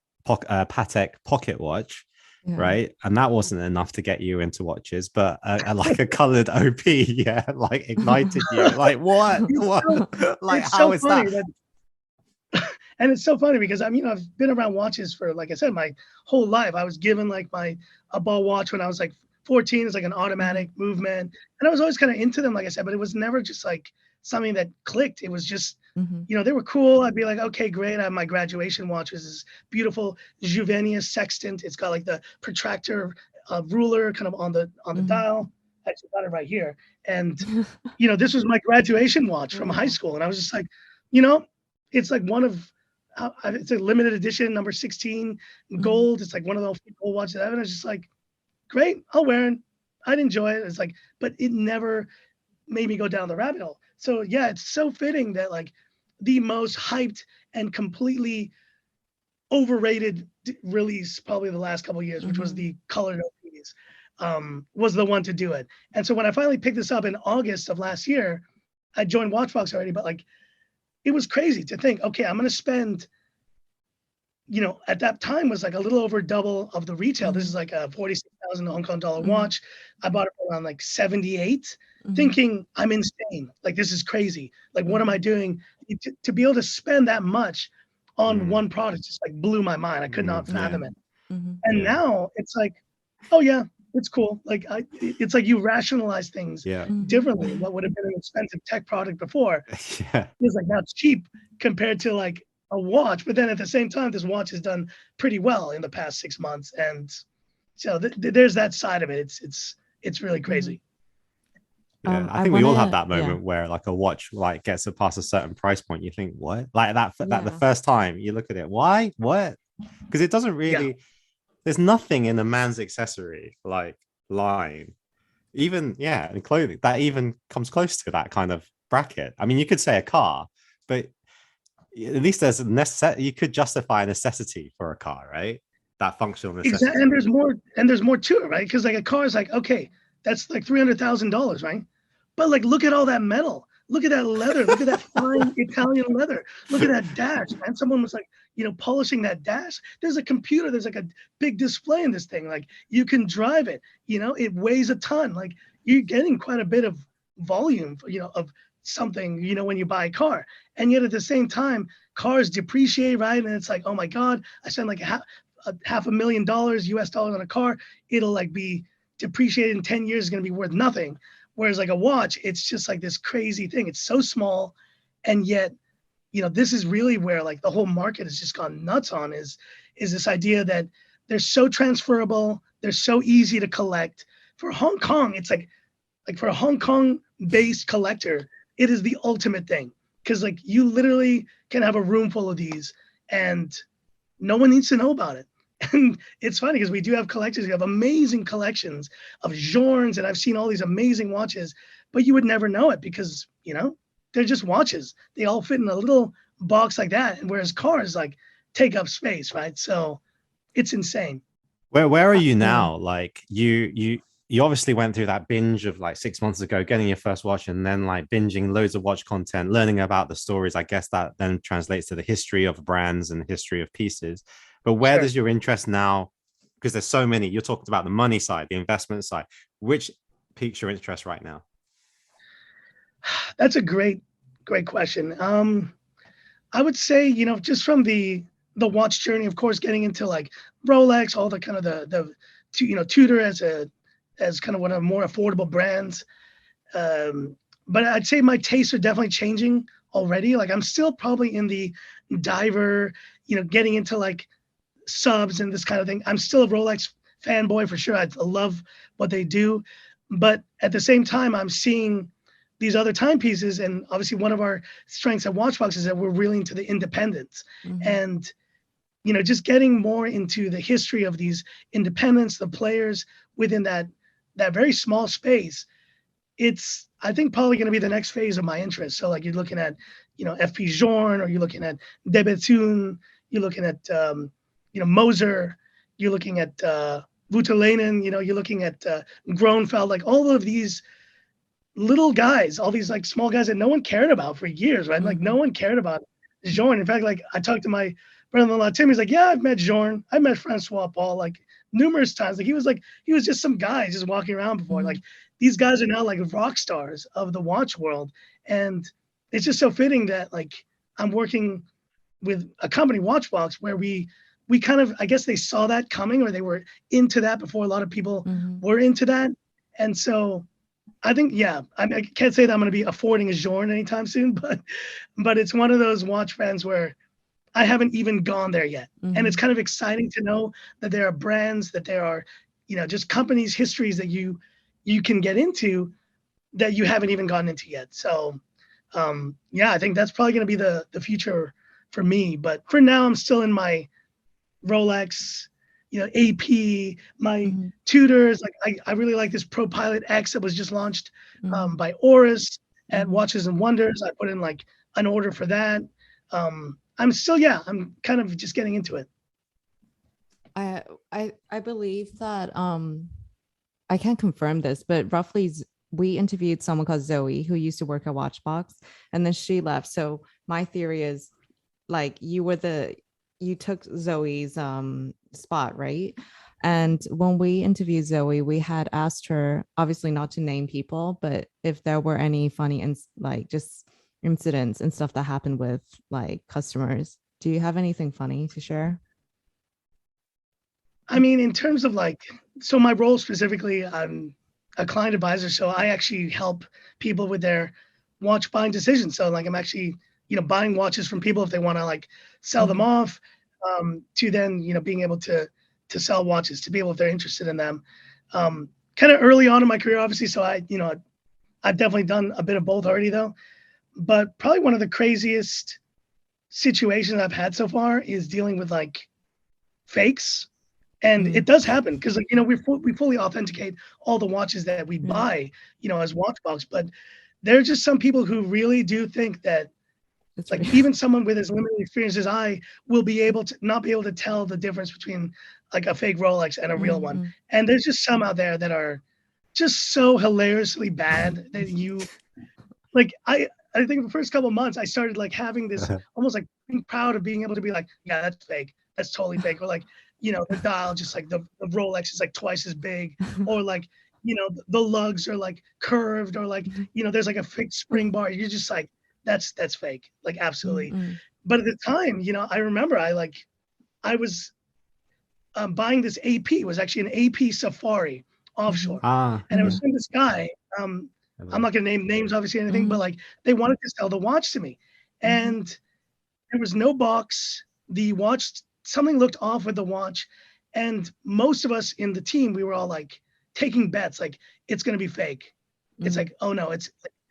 Patek pocket watch, right? And that wasn't enough to get you into watches, but like a colored OP, yeah, like ignited you. Like what? Like it's how so is funny that? And it's so funny because I've been around watches for, like I said, my whole life. I was given like a ball watch when I was like 14. It's like an automatic movement, and I was always kind of into them, like I said, but it was never just like something that clicked. It was just, they were cool. I'd be like, okay, great. I have my graduation watch, which is beautiful Juvenia sextant. It's got like the protractor ruler kind of on the dial. I actually got it right here, and this was my graduation watch from high school, and I was just like, it's like one of it's a limited edition, number 16, gold. It's like one of those gold watches I have, and I was just like, great, I'll wear it. I'd enjoy it. It's like, but it never made me go down the rabbit hole. So yeah, it's so fitting that like the most hyped and completely overrated release probably the last couple of years, which was the colored OPs, was the one to do it. And so when I finally picked this up in August of last year, I joined WatchBox already, but like it was crazy to think, okay, I'm going to spend, at that time was like a little over double of the retail. This is like a 46,000 Hong Kong dollar watch. I bought it for around like 78, thinking I'm insane. Like, this is crazy. Like, what am I doing? To be able to spend that much on one product just like blew my mind. I could not fathom it. And now it's like, oh yeah, it's cool. Like it's like you rationalize things differently. What would have been an expensive tech product before, it's like now it's cheap compared to like a watch. But then at the same time, this watch has done pretty well in the past 6 months, and so there's that side of it. It's really crazy. Yeah, I think we all have that moment where like a watch like gets past a certain price point. You think, what? Like that the first time you look at it, why? What? Because it doesn't really. There's nothing in a man's accessory like line, even in clothing that even comes close to that kind of bracket. I mean, you could say a car, but at least there's you could justify a necessity for a car, right? That functional necessity. Exactly. And there's more to it, right? Because like a car is like, okay, that's like $300,000, right? But like, look at all that metal. Look at that leather. Look at that fine Italian leather. Look at that dash, man. Someone was like, polishing that dash. There's a computer. There's like a big display in this thing. Like you can drive it. It weighs a ton. Like you're getting quite a bit of volume, of something, when you buy a car. And yet at the same time, cars depreciate, right? And it's like, oh my God, I spent like $500,000 US dollars on a car. It'll like be depreciated in 10 years. Is going to be worth nothing. Whereas like a watch, it's just like this crazy thing. It's so small, and yet, this is really where like the whole market has just gone nuts on is this idea that they're so transferable, they're so easy to collect. For Hong Kong, it's like for a Hong Kong-based collector, it is the ultimate thing, because like you literally can have a room full of these, and no one needs to know about it. And it's funny because we do have collectors. We have amazing collections of Journes, and I've seen all these amazing watches, but you would never know it because, they're just watches. They all fit in a little box like that. And whereas cars like take up space, right? So it's insane. Where are you now? Like you obviously went through that binge of like 6 months ago, getting your first watch, and then like binging loads of watch content, learning about the stories. I guess that then translates to the history of brands and the history of pieces. But where does your interest now? Because there's so many. You're talking about the money side, the investment side. Which piques your interest right now? That's a great question. I would say, just from the watch journey, of course, getting into like Rolex, all the kind of the Tudor as kind of one of the more affordable brands. But I'd say my tastes are definitely changing already. Like I'm still probably in the diver, getting into like subs and this kind of thing. I'm still a Rolex fanboy for sure. I love what they do. But at the same time, I'm seeing these other timepieces. And obviously one of our strengths at WatchBox is that we're really into the independents. And, just getting more into the history of these independents, the players within that very small space. It's, I think, probably going to be the next phase of my interest. So like you're looking at, FP Journe, or you're looking at Debetun, you're looking at, Moser, you're looking at Voutilainen, you're looking at Gronfeld, like all of these little guys, all these like small guys that no one cared about for years, right? Like no one cared about Journe. In fact, like I talked to my brother-in-law Tim, he's like, yeah, I've met Journe. I met Francois Paul like numerous times. Like he was just some guy just walking around before. Like these guys are now like rock stars of the watch world. And it's just so fitting that like I'm working with a company, WatchBox, where we kind of, I guess they saw that coming, or they were into that before a lot of people were into that. And so I think, yeah, I can't say that I'm going to be affording a Journe anytime soon, but it's one of those watch fans where I haven't even gone there yet. And it's kind of exciting to know that there are brands, that there are, just companies, histories that you can get into that you haven't even gotten into yet. So yeah, I think that's probably going to be the future for me. But for now, I'm still in my Rolex, AP, my tutors. Like I really like this Pro Pilot X that was just launched by Oris at Watches and Wonders. I put in like an order for that. I'm still, I'm kind of just getting into it. I believe that I can't confirm this, but roughly we interviewed someone called Zoe who used to work at WatchBox, and then she left. So my theory is like you took Zoe's spot, right? And when we interviewed Zoe, we had asked her, obviously not to name people, but if there were any funny and like just incidents and stuff that happened with like customers. Do you have anything funny to share? I mean, in terms of like, so my role specifically, I'm a client advisor. So I actually help people with their watch buying decisions. So like I'm actually, buying watches from people if they want to like sell them off, to then, being able to sell watches to people if they're interested in them. Kind of early on in my career, obviously. So I've definitely done a bit of both already though. But probably one of the craziest situations I've had so far is dealing with like fakes. And it does happen because like, we fully authenticate all the watches that we buy, as WatchBox, but there are just some people who really do think that it's like even someone with as limited experience as I will be able to not be able to tell the difference between like a fake Rolex and a real one. And there's just some out there that are just so hilariously bad that you like, I think the first couple of months I started like having this almost like being proud of being able to be like, yeah, that's fake. That's totally fake. Or like, the dial, just like the Rolex is like twice as big, or like, the lugs are like curved, or like, there's like a fake spring bar. You're just like, that's fake. Like, absolutely. But at the time, I remember I was buying this AP. It was actually an AP Safari offshore. And it was from this guy. I'm not going to name names, obviously, or anything, but like they wanted to sell the watch to me. And there was no box. The watch, something looked off with the watch. And most of us in the team, we were all like taking bets, like it's going to be fake. It's like, oh no, it's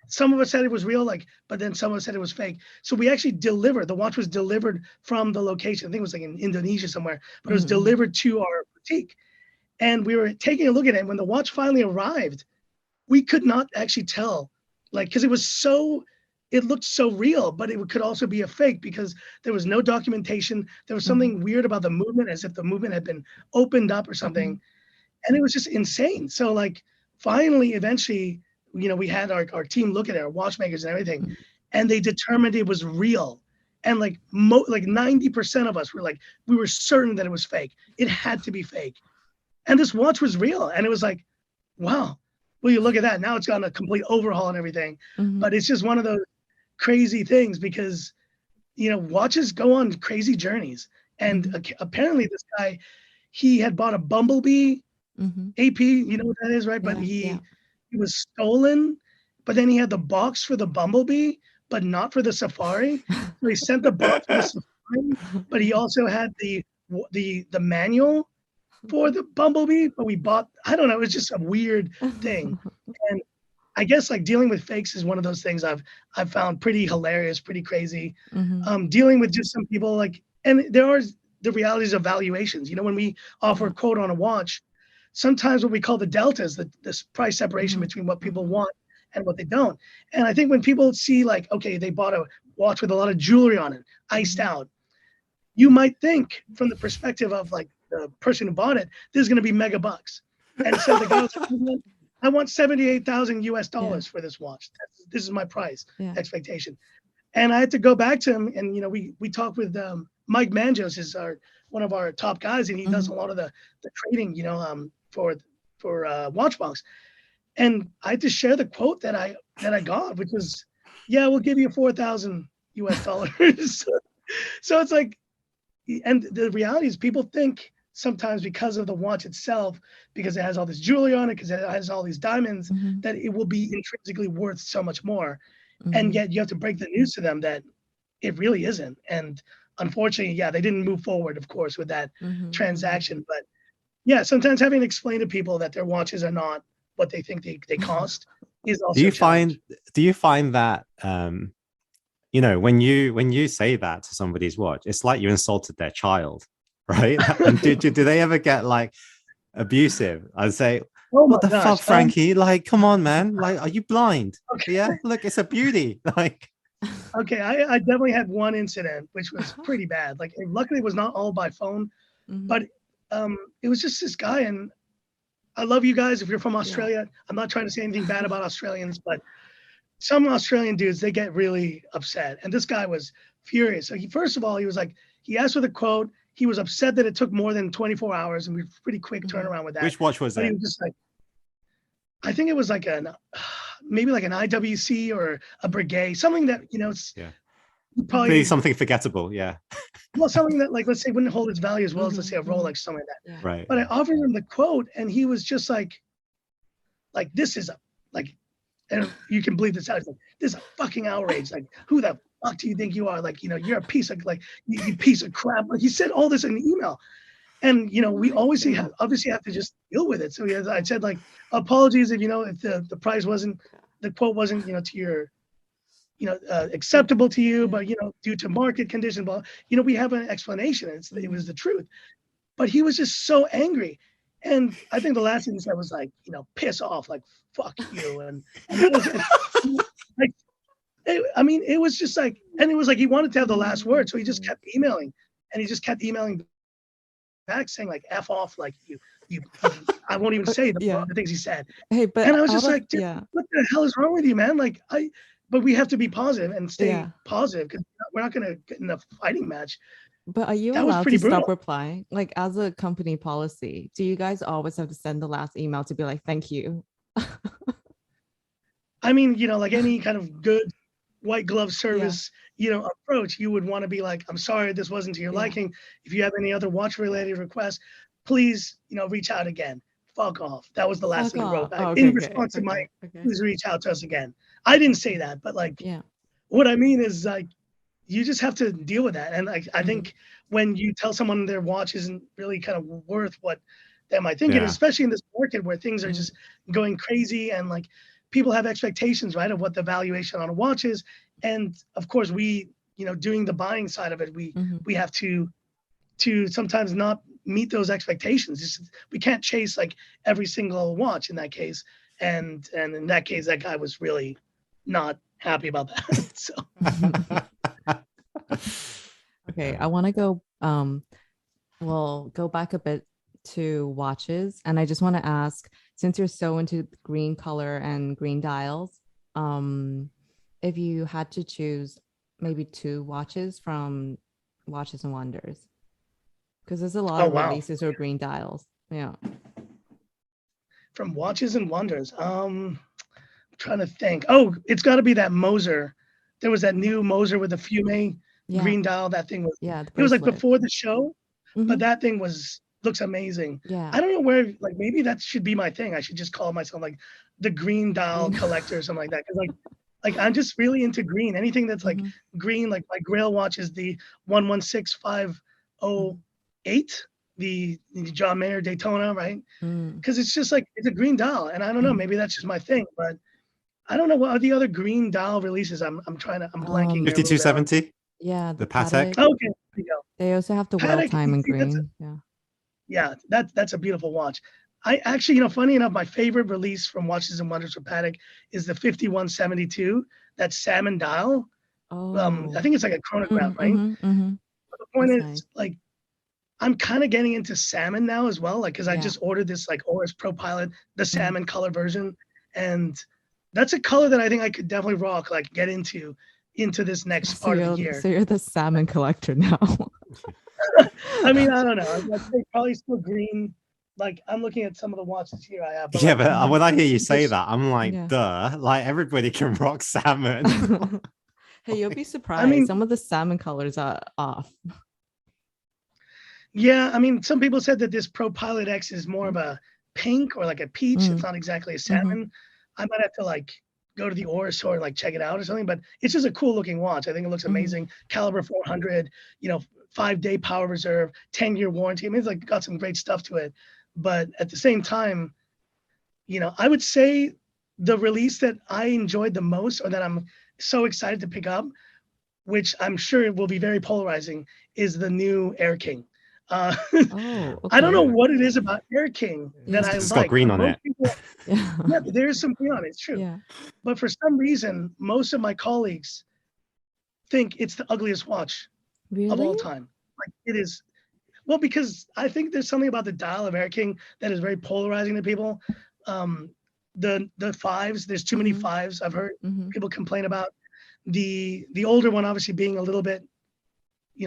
some of us said it was real, like, but then some of us said it was fake. So we actually delivered, the watch was delivered from the location. I think it was like in Indonesia somewhere, but it was delivered to our boutique. And we were taking a look at it. When the watch finally arrived, we could not actually tell, like, because it looked so real, but it could also be a fake because there was no documentation. There was something weird about the movement, as if the movement had been opened up or something. And it was just insane. So like, finally, eventually, we had our team look at it, our watchmakers and everything, and they determined it was real. And like, like 90% of us were like, we were certain that it was fake. It had to be fake. And this watch was real. And it was like, wow. Well, you look at that, now it's gotten a complete overhaul and everything. But it's just one of those crazy things because, watches go on crazy journeys. And apparently this guy, he had bought a Bumblebee AP, you know what that is, right? But he was stolen, but then he had the box for the Bumblebee, but not for the Safari. So he sent the bot for the Safari, but he also had the manual for the Bumblebee. But we bought, I don't know, it was just a weird thing. And I guess like dealing with fakes is one of those things I've found pretty hilarious, pretty crazy. Dealing with just some people like, and there are the realities of valuations. You know, when we offer a quote on a watch, sometimes what we call the deltas, this price separation between what people want and what they don't. And I think when people see like, okay, they bought a watch with a lot of jewelry on it, iced out, you might think from the perspective of like the person who bought it, this is going to be mega bucks. And so the guy was like, I want $78,000 for this watch. This is my price expectation. And I had to go back to him, and you know, we talked with Mike Manjos is one of our top guys, and he does a lot of the trading, you know, for WatchBox. And I had to share the quote that I got, which was, yeah, we'll give you $4,000. So it's like, and the reality is people think sometimes because of the watch itself, because it has all this jewelry on it, because it has all these diamonds, that it will be intrinsically worth so much more. And yet you have to break the news to them that it really isn't. And unfortunately, yeah, they didn't move forward, of course, with that transaction. But yeah, sometimes having to explain to people that their watches are not what they think they cost is also do you find that you know, when you say that to somebody's watch, it's like you insulted their child, right? And do they ever get like abusive? I'd say, what the fuck, Frankie? Like, come on, man. Like, are you blind? Okay. Yeah, look, it's a beauty. Like, okay, I definitely had one incident which was pretty bad. Like, luckily it was not all by phone, but it was just this guy. And I love you guys if you're from Australia. I'm not trying to say anything bad about Australians, but some Australian dudes, they get really upset. And this guy was furious. So first of all, he was like, he asked for the quote. He was upset that it took more than 24 hours, and we were pretty quick turnaround with that. Which watch was it? He was just like, I think it was like maybe like an IWC or a Brigade, something that, you know, it's probably something forgettable. Yeah. Well, something that, like, let's say wouldn't hold its value as well as, let's say, a Rolex, something like that. Yeah. Right. But I offered him the quote, and he was just like this is and you can believe this out. He's like, this is a fucking outrage. Like, who the fuck do you think you are? Like, you know, you're a piece of you piece of crap. Like, he said all this in an email, and you know, we obviously have to just deal with it. So I said, like, apologies if, you know, if the price wasn't, the quote wasn't, you know, to your, you know, acceptable to you, but you know, due to market conditions, but you know, we have an explanation. It was the truth, but he was just so angry. And I think the last thing he said was like, you know, piss off, like, fuck you. And it was like, I mean, it was just like, and it was like, he wanted to have the last word. So he just kept emailing, and he just kept emailing back saying like, F off, like you I won't even say the things he said. Hey, but and I was just like, what the hell is wrong with you, man? Like, but we have to be positive and stay positive, because we're not going to get in a fighting match. But are you allowed to stop replying? Like, as a company policy, do you guys always have to send the last email to be like, thank you? I mean, you know, like any kind of good white glove service, you know, approach, you would want to be like, I'm sorry, this wasn't to your liking. If you have any other watch related requests, please, you know, reach out again. Fuck off. That was the last thing he wrote back. In response to my, please reach out to us again. I didn't say that, but like, what I mean is like, you just have to deal with that. And I think when you tell someone their watch isn't really kind of worth what they might think it is, especially in this market where things are just going crazy, and like people have expectations, right, of what the valuation on a watch is. And of course, we, you know, doing the buying side of it, we have to sometimes not meet those expectations. We can't chase like every single watch in that case. And in that case, that guy was really not happy about that. So okay, I want to go go back a bit to watches, and I just want to ask, since you're so into green color and green dials, if you had to choose maybe 2 watches from Watches and Wonders, because there's a lot of releases or green dials. From Watches and Wonders, I'm trying to think. Oh, it's got to be that Moser. There was that new Moser with the Fume green dial. That thing was, it was like before the show, but that thing looks amazing. I don't know where, like, maybe that should be my thing. I should just call myself like the green dial collector or something like that. Because Like I'm just really into green. Anything that's like Mhm. green, like my Grail watch is the 116508, the John Mayer Daytona, right? Mm. Because it's just like it's a green dial, and I don't know, Mhm. maybe that's just my thing, but I don't know what are the other green dial releases. I'm blanking there a little bit on. 5270, Yeah, the the Patek. Patek. Okay, there you go. They also have the well Patek, time in see, green. Yeah. yeah, that's a beautiful watch. I actually, funny enough, my favorite release from Watches and Wonders for Patek is the 5172, that salmon dial. I Oh. think it's like a chronograph, right? Mm-hmm. But the point That's is, nice. like, I'm kind of getting into salmon now as well, like, because I Yeah. just ordered this like Oris Pro Pilot, the Mhm. salmon color version, and that's a color that I think I could definitely rock, like, get into this next So part of the you're year. so you're the salmon collector now. I mean, I don't know. I'd say probably still green. Like, I'm looking at some of the watches here I have, but Yeah, like, but when I hear you say just, that, I'm like, Yeah. duh, like everybody can rock salmon. Hey, you'll be I surprised. mean, Some of the salmon colors are off. yeah, I mean, some people said that this Pro Pilot X is more of a pink or like a peach. It's Mm. not exactly a Mhm. salmon. I might have to like go to the Aura store and like check it out or something, but it's just a cool looking watch. I think it looks Mhm. amazing. Caliber 400, 5-day power reserve, 10-year warranty. I mean, it's like got some great stuff to it. But at the same time, I would say the release that I enjoyed the most or that I'm so excited to pick up, which I'm sure will be very polarizing, is the new Air King. Oh, I don't know okay. what it is about Air King that Yeah. I It's got like, green but on most it. people, Yeah. yeah, there's some green on it. It's true. Yeah. But for some reason, most of my colleagues think it's the ugliest watch of Really? all time. Like it is. Well, because I think there's something about the dial of Air King that is very polarizing to people. Um, the fives, there's too many Mhm. fives. I've heard Mhm. people complain about the older one, obviously being a little bit,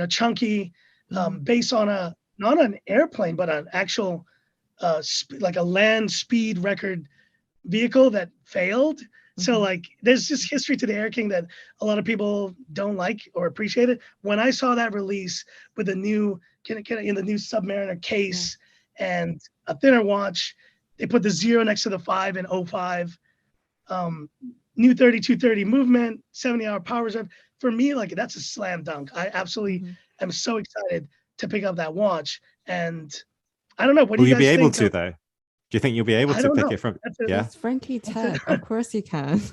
chunky, Mhm. based on a not an airplane, but an actual like a land speed record vehicle that failed. So Mhm. like there's just history to the Air King that a lot of people don't like or appreciate it. When I saw that release with the new in the new Submariner Yeah. case and a thinner watch, they put the 0 next to the 5 in '05. New 3230 movement, 70-hour power reserve. For me, like that's a slam dunk. I absolutely Mhm. am so excited to pick up that watch. And I don't know. What do Will you you be guys able think to of? though? Do you think you'll be able I to don't pick know. it from? That's it. Yeah. It's Frankie That's it. Tech. Of course you can. Do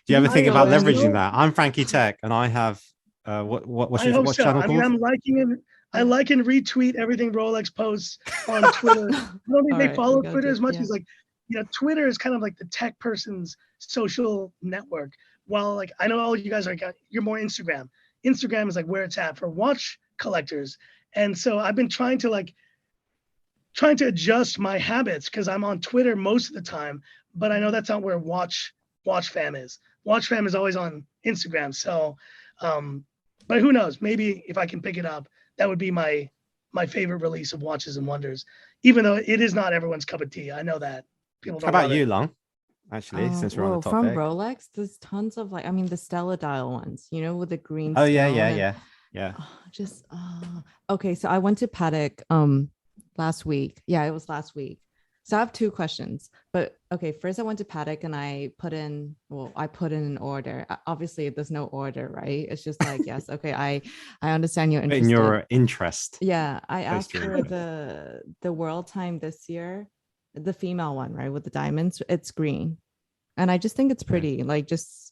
you ever You think can I about go there's in. leveraging no that? I'm Frankie Tech, and I have I hope what's so. channel I mean, called? I'm liking it. I Yeah. like and retweet everything Rolex posts on Twitter. I don't think All they right, we follow gotta Twitter do. as much Yeah. as like, Twitter is kind of like the tech person's social network. While like I know all you guys you're more Instagram. Instagram is like where it's at for watch collectors. And so I've been trying to adjust my habits because I'm on Twitter most of the time, but I know that's not where watch fam is. Watch fam is always on Instagram. So um but who knows? Maybe if I can pick it up, that would be my favorite release of Watches and Wonders, even though it is not everyone's cup of tea. I know that people How don't about love you, it. Long? Actually, since we're on the Well, from topic. Rolex, there's tons of like, I mean, the Stella dial ones, with the green Oh yeah, stone and yeah. just okay. So I went to Paddock last week. Yeah, it was last week. So I have two questions. But okay, first I went to Paddock and I put in an order. Obviously, there's no order, right? It's just like, yes, okay, I understand you're In interested. your interest. Yeah, I asked your for the world time this year, the female one, right, with the diamonds. It's green, and I just think it's pretty. Like just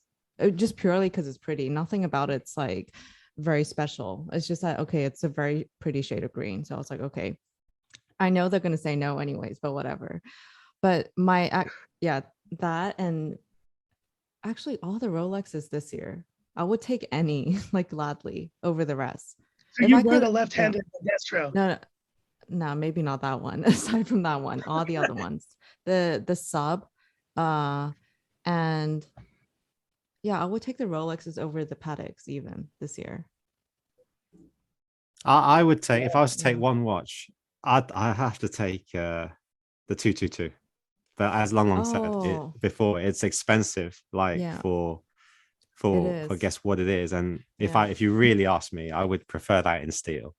purely because it's pretty. Nothing about it's like very special. It's just that okay, it's a very pretty shade of green. So I was like, okay, I know they're gonna say no anyways, but whatever. But yeah, that and actually all the Rolexes this year, I would take any like gladly over the rest. So If you I were could, the yeah. left-handed Destro. No, no, maybe not that one. Aside from that one, all the other ones, the sub, and yeah, I would take the Rolexes over the Pateks even this year. I would take if I was to take Yeah. one watch, I have to take the 222. But as Long said Oh, before, it's expensive, like yeah, it for is. guess what it is. And Yeah. if you really ask me, I would prefer that in steel.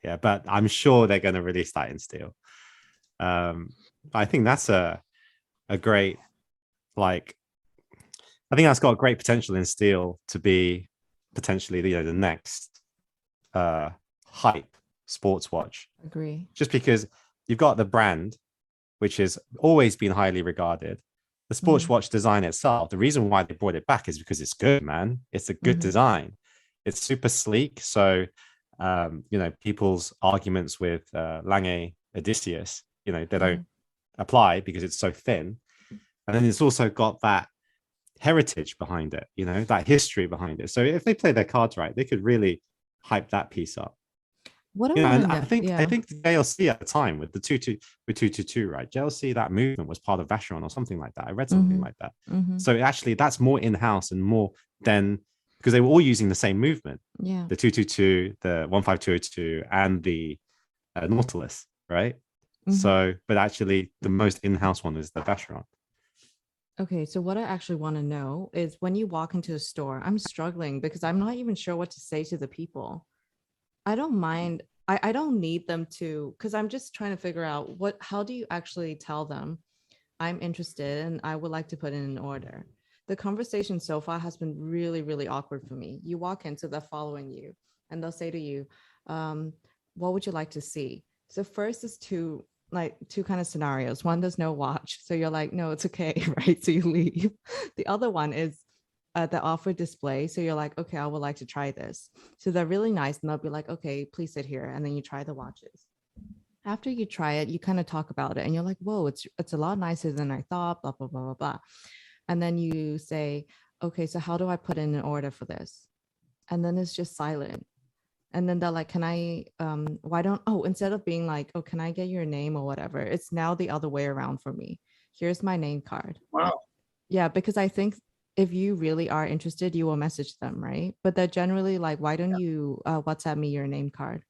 Yeah, but I'm sure they're going to release that in steel. I think that's a great like I think that's got great potential in steel to be potentially the next hype sports watch. Agree. Just because you've got the brand, which has always been highly regarded. The sports watch design itself, the reason why they brought it back is because it's good, man. It's a good design. It's super sleek. So, people's arguments with Lange Odysseus, they don't apply because it's so thin. And then it's also got that heritage behind it, that history behind it. So if they play their cards right, they could really hype that piece up. What And I think JLC at the time with the 222, right? JLC, that movement was part of Vacheron or something like that. I read something like that. So actually, that's more in-house and more than because they were all using the same movement. Yeah, the 222, the 15202, and the Nautilus, right? So, but actually, the most in-house one is the Vacheron. Okay, so what I actually want to know is when you walk into a store, I'm struggling because I'm not even sure what to say to the people. I don't mind. I don't need them to, because I'm just trying to figure out how do you actually tell them I'm interested and I would like to put in an order. The conversation so far has been really, really awkward for me. You walk in, so they're following you and they'll say to you, what would you like to see? So first is two kind of scenarios. One, there's no watch. So you're like, no, it's okay, right? So you leave. The other one is the offer display. So you're like, okay, I would like to try this. So they're really nice and they'll be like, okay, please sit here. And then you try the watches. After you try it, you kind of talk about it and you're like, whoa, it's a lot nicer than I thought, blah, blah, blah, blah, blah. And then you say, okay, so how do I put in an order for this? And then it's just silent. And then they're like, can I, instead of being like, oh, can I get your name or whatever, it's now the other way around for me. Here's my name card. Wow. Yeah, because I think if you really are interested, you will message them, right? But they're generally like, why don't you WhatsApp me your name card?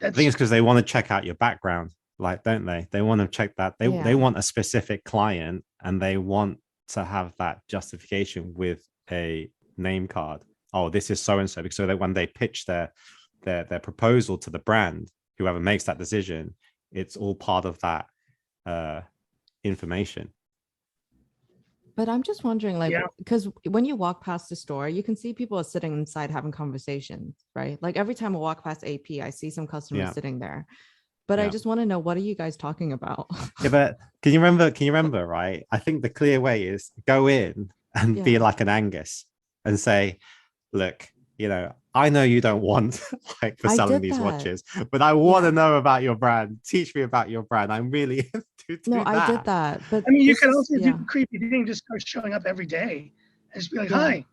I think it's because they want to check out your background, like, don't they? They want to check that. They want a specific client and they want to have that justification with a name card. Oh, this is so and so, because so that when they pitch their proposal to the brand, whoever makes that decision, it's all part of that information. But I'm just wondering, like, because when you walk past the store, you can see people are sitting inside having conversations, right? Like every time I walk past AP, I see some customers sitting there. But I just want to know, what are you guys talking about? Yeah, but can you remember, right? I think the clear way is go in and be like an Angus and say, look, I know you don't want like for selling these watches, but I want to know about your brand. Teach me about your brand. I'm really I did that. But I mean, you can also do the creepy thing, just start showing up every day and just be like, hi.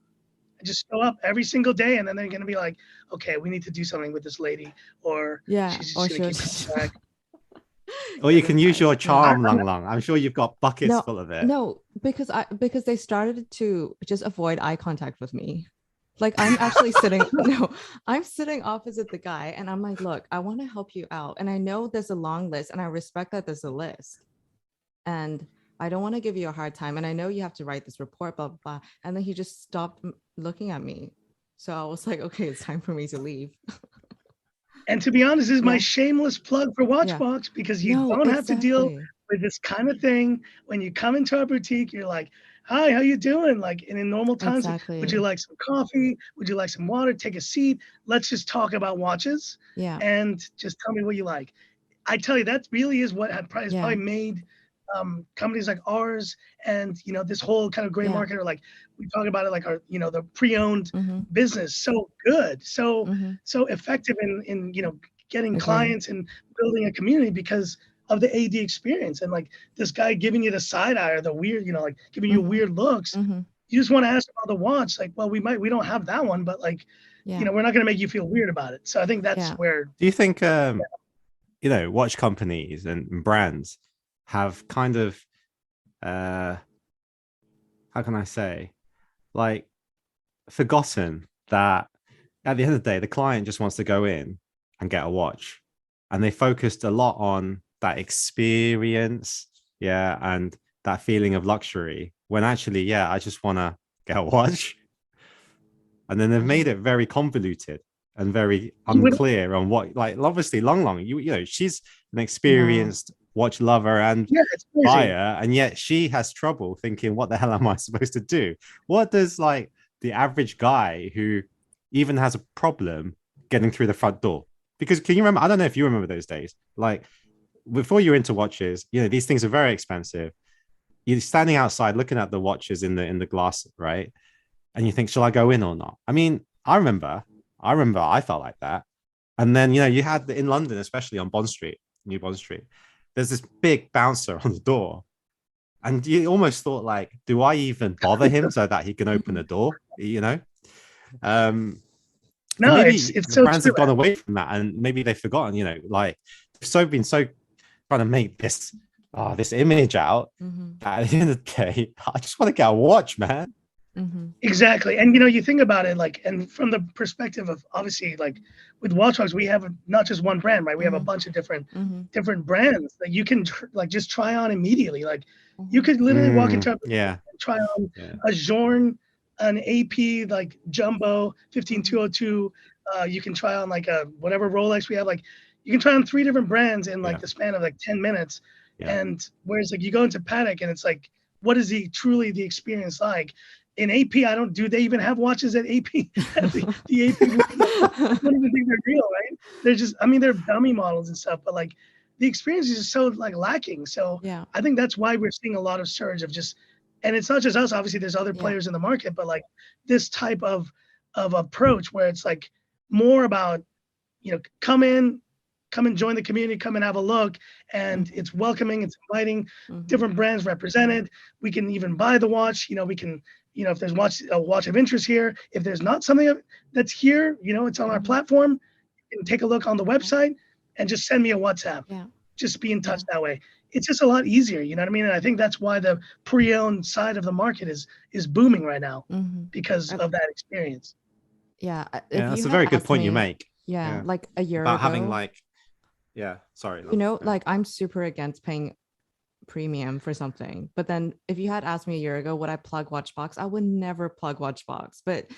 And just show up every single day, and then they're gonna be like, okay, we need to do something with this lady, or she's just gonna keep us back. Or you can use your charm, Lang Lang. I'm sure you've got buckets full of it. No, because they started to just avoid eye contact with me. Like I'm actually I'm sitting opposite the guy and I'm like, look, I want to help you out. And I know there's a long list and I respect that there's a list. And I don't want to give you a hard time. And I know you have to write this report, blah, blah, blah. And then he just stopped looking at me. So I was like, okay, it's time for me to leave. And to be honest, this is my shameless plug for WatchBox, because you don't have to deal with this kind of thing. When you come into our boutique, you're like, hi, how you doing? Like, and in normal times, would you like some coffee? Would you like some water? Take a seat. Let's just talk about watches. Yeah. And just tell me what you like. I tell you, that really is what has probably made companies like ours and, this whole kind of gray market, or like we talk about it, like our, the pre-owned business, so good, so effective in getting clients and building a community because of the AD experience. And like this guy giving you the side eye or the weird, like giving you weird looks. You just want to ask about the watch. Like, well, we don't have that one, but like, we're not going to make you feel weird about it. So I think that's where. Do you think, watch companies and brands have kind of, how can I say, like forgotten that at the end of the day, the client just wants to go in and get a watch, and they focused a lot on that experience, and that feeling of luxury, when actually, I just want to get a watch. And then they've made it very convoluted and very unclear on what, like, obviously Long, she's an experienced watch lover and Yeah, it's crazy. buyer, and yet she has trouble thinking, what the hell am I supposed to do? What does like the average guy who even has a problem getting through the front door? Because can you remember, I don't know if you remember those days, like before you're into watches, you know, these things are very expensive. You're standing outside looking at the watches in the glass, right? And you think, shall I go in or not? I mean, I remember I felt like that. And then, you know, you had in London, especially on Bond Street, New Bond Street, there's this big bouncer on the door. And you almost thought, like, do I even bother him so that he can open the door? You know? No, maybe it's the so brands true. have gone away from that, and maybe they've forgotten, you know, like been so trying to make this this image out. At the end of the day, I just want to get a watch, man. Exactly. And you know, you think about it, like, and from the perspective of, obviously, like with WatchBox, we have not just one brand, right? We have a bunch of different brands that you can like just try on immediately. Like you could literally walk into a and try on a Journe, an AP like Jumbo 15202. You can try on like a whatever Rolex we have. Like you can try on 3 different brands in like the span of like 10 minutes. And whereas like you go into Patek and it's like, what is truly the experience like? In AP, do they even have watches at AP? the AP, I don't even think they're real, right? They're just, I mean, they're dummy models and stuff, but like the experience is just so like lacking. So I think that's why we're seeing a lot of surge of just, and it's not just us, obviously there's other players in the market, but like this type of approach where it's like more about, you know, come and join the community, come and have a look. And it's welcoming, it's inviting, different brands represented. We can even buy the watch, you know, we can, you know, if there's a watch of interest here, if there's not something that's here, you know, it's on our platform, you can take a look on the website and just send me a WhatsApp. Just be in touch that way. It's just a lot easier, you know what I mean? And I think that's why the pre-owned side of the market is booming right now because of that experience. That's a very good point you make. Like a year about ago, having like sorry, you know, like I'm super against paying premium for something, but then if you had asked me a year ago would I plug WatchBox, I would never plug WatchBox. But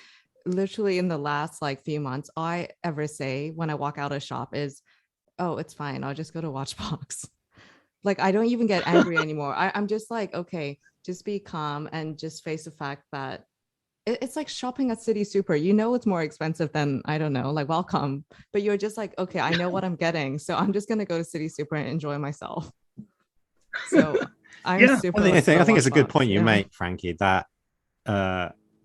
literally in the last like few months, all I ever say when I walk out of shop is, oh, it's fine, I'll just go to WatchBox. Like I don't even get angry anymore. I'm just like, okay, just be calm and just face the fact that it's like shopping at City Super. You know, it's more expensive than, I don't know, like welcome, but you're just like, okay, I know what I'm getting, so I'm just gonna go to City Super and enjoy myself. So I'm super. I think it's a good point you make, Frankie, that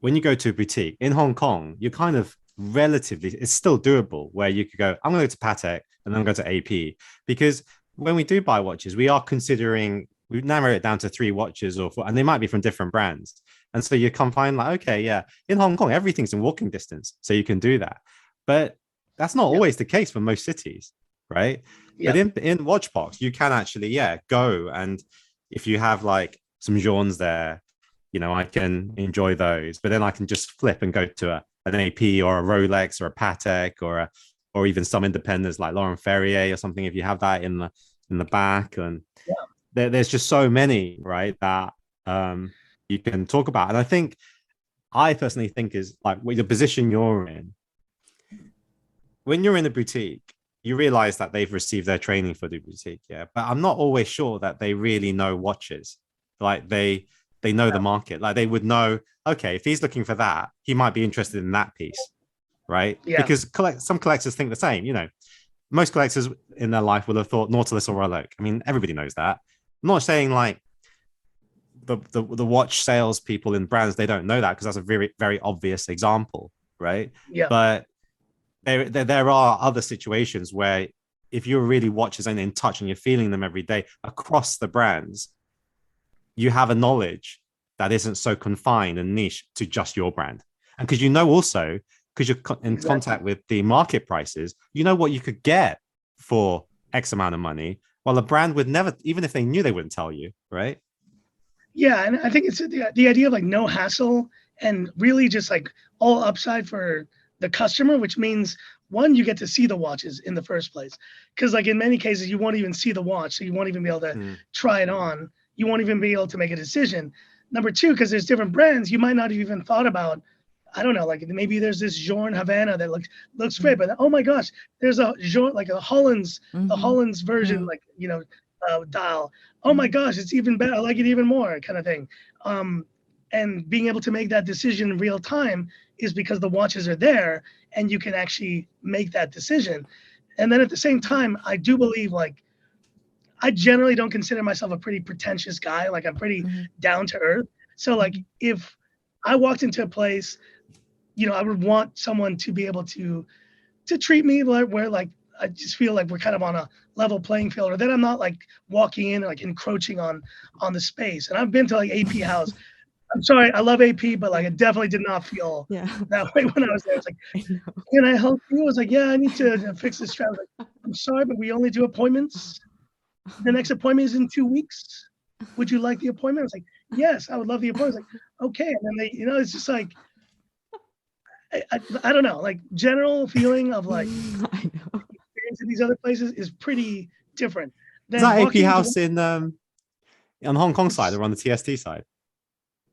when you go to a boutique in Hong Kong, you're kind of relatively, it's still doable where you could go, I'm going to go to Patek and then go to AP, because when we do buy watches, we are considering, we narrow it down to 3 watches or 4, and they might be from different brands. And so you can find like, okay, in Hong Kong, everything's in walking distance, so you can do that. But that's not always the case for most cities, right? But in WatchBox, you can actually, go, and if you have like some Journes there, you know, I can enjoy those. But then I can just flip and go to an AP or a Rolex or a Patek or even some independents like Laurent Ferrier or something, if you have that in the back. And there's just so many, right, that you can talk about. And I personally think is like the position you're in. When you're in a boutique, you realize that they've received their training for the boutique, but I'm not always sure that they really know watches. Like they know the market. Like they would know, okay, if he's looking for that, he might be interested in that piece, right? Because some collectors think the same. You know, most collectors in their life will have thought Nautilus or Rolex. I mean, everybody knows that. I'm not saying like the watch sales people in brands, they don't know that, because that's a very, very obvious example, right? But there are other situations where if you're really watches and in touch and you're feeling them every day across the brands, you have a knowledge that isn't so confined and niche to just your brand. And because you know, also because you're in contact with the market prices, you know what you could get for X amount of money, while a brand would never, even if they knew, they wouldn't tell you, right? Yeah, and I think it's the idea of like no hassle and really just like all upside for the customer, which means one, you get to see the watches in the first place, because like in many cases you won't even see the watch, so you won't even be able to try it on. You won't even be able to make a decision. Number two, because there's different brands, you might not have even thought about, I don't know, like maybe there's this Journe Havana that looks great, but oh my gosh, there's a Journe, like a Holland's, the Holland's version, like, you know, dial. Oh my gosh, it's even better. I like it even more, kind of thing. And being able to make that decision in real time is because the watches are there and you can actually make that decision. And then at the same time, I do believe, like, I generally don't consider myself a pretty pretentious guy. Like, I'm pretty down to earth. So like, if I walked into a place, I would want someone to be able to treat me like where, like, I just feel like we're kind of on a level playing field, or that I'm not like walking in, like encroaching on the space. And I've been to like AP House. I'm sorry, I love AP, but like, I definitely did not feel that way when I was there. I was like, can I help you? I was like, yeah, I need to fix this strap. I was like, I'm sorry, but we only do appointments. The next appointment is in 2 weeks. Would you like the appointment? I was like, yes, I would love the appointment. I was like, okay. And then they, it's just like, I don't know, like, general feeling of like experience in these other places is pretty different. Is that AP House in on the Hong Kong side or on the TST side?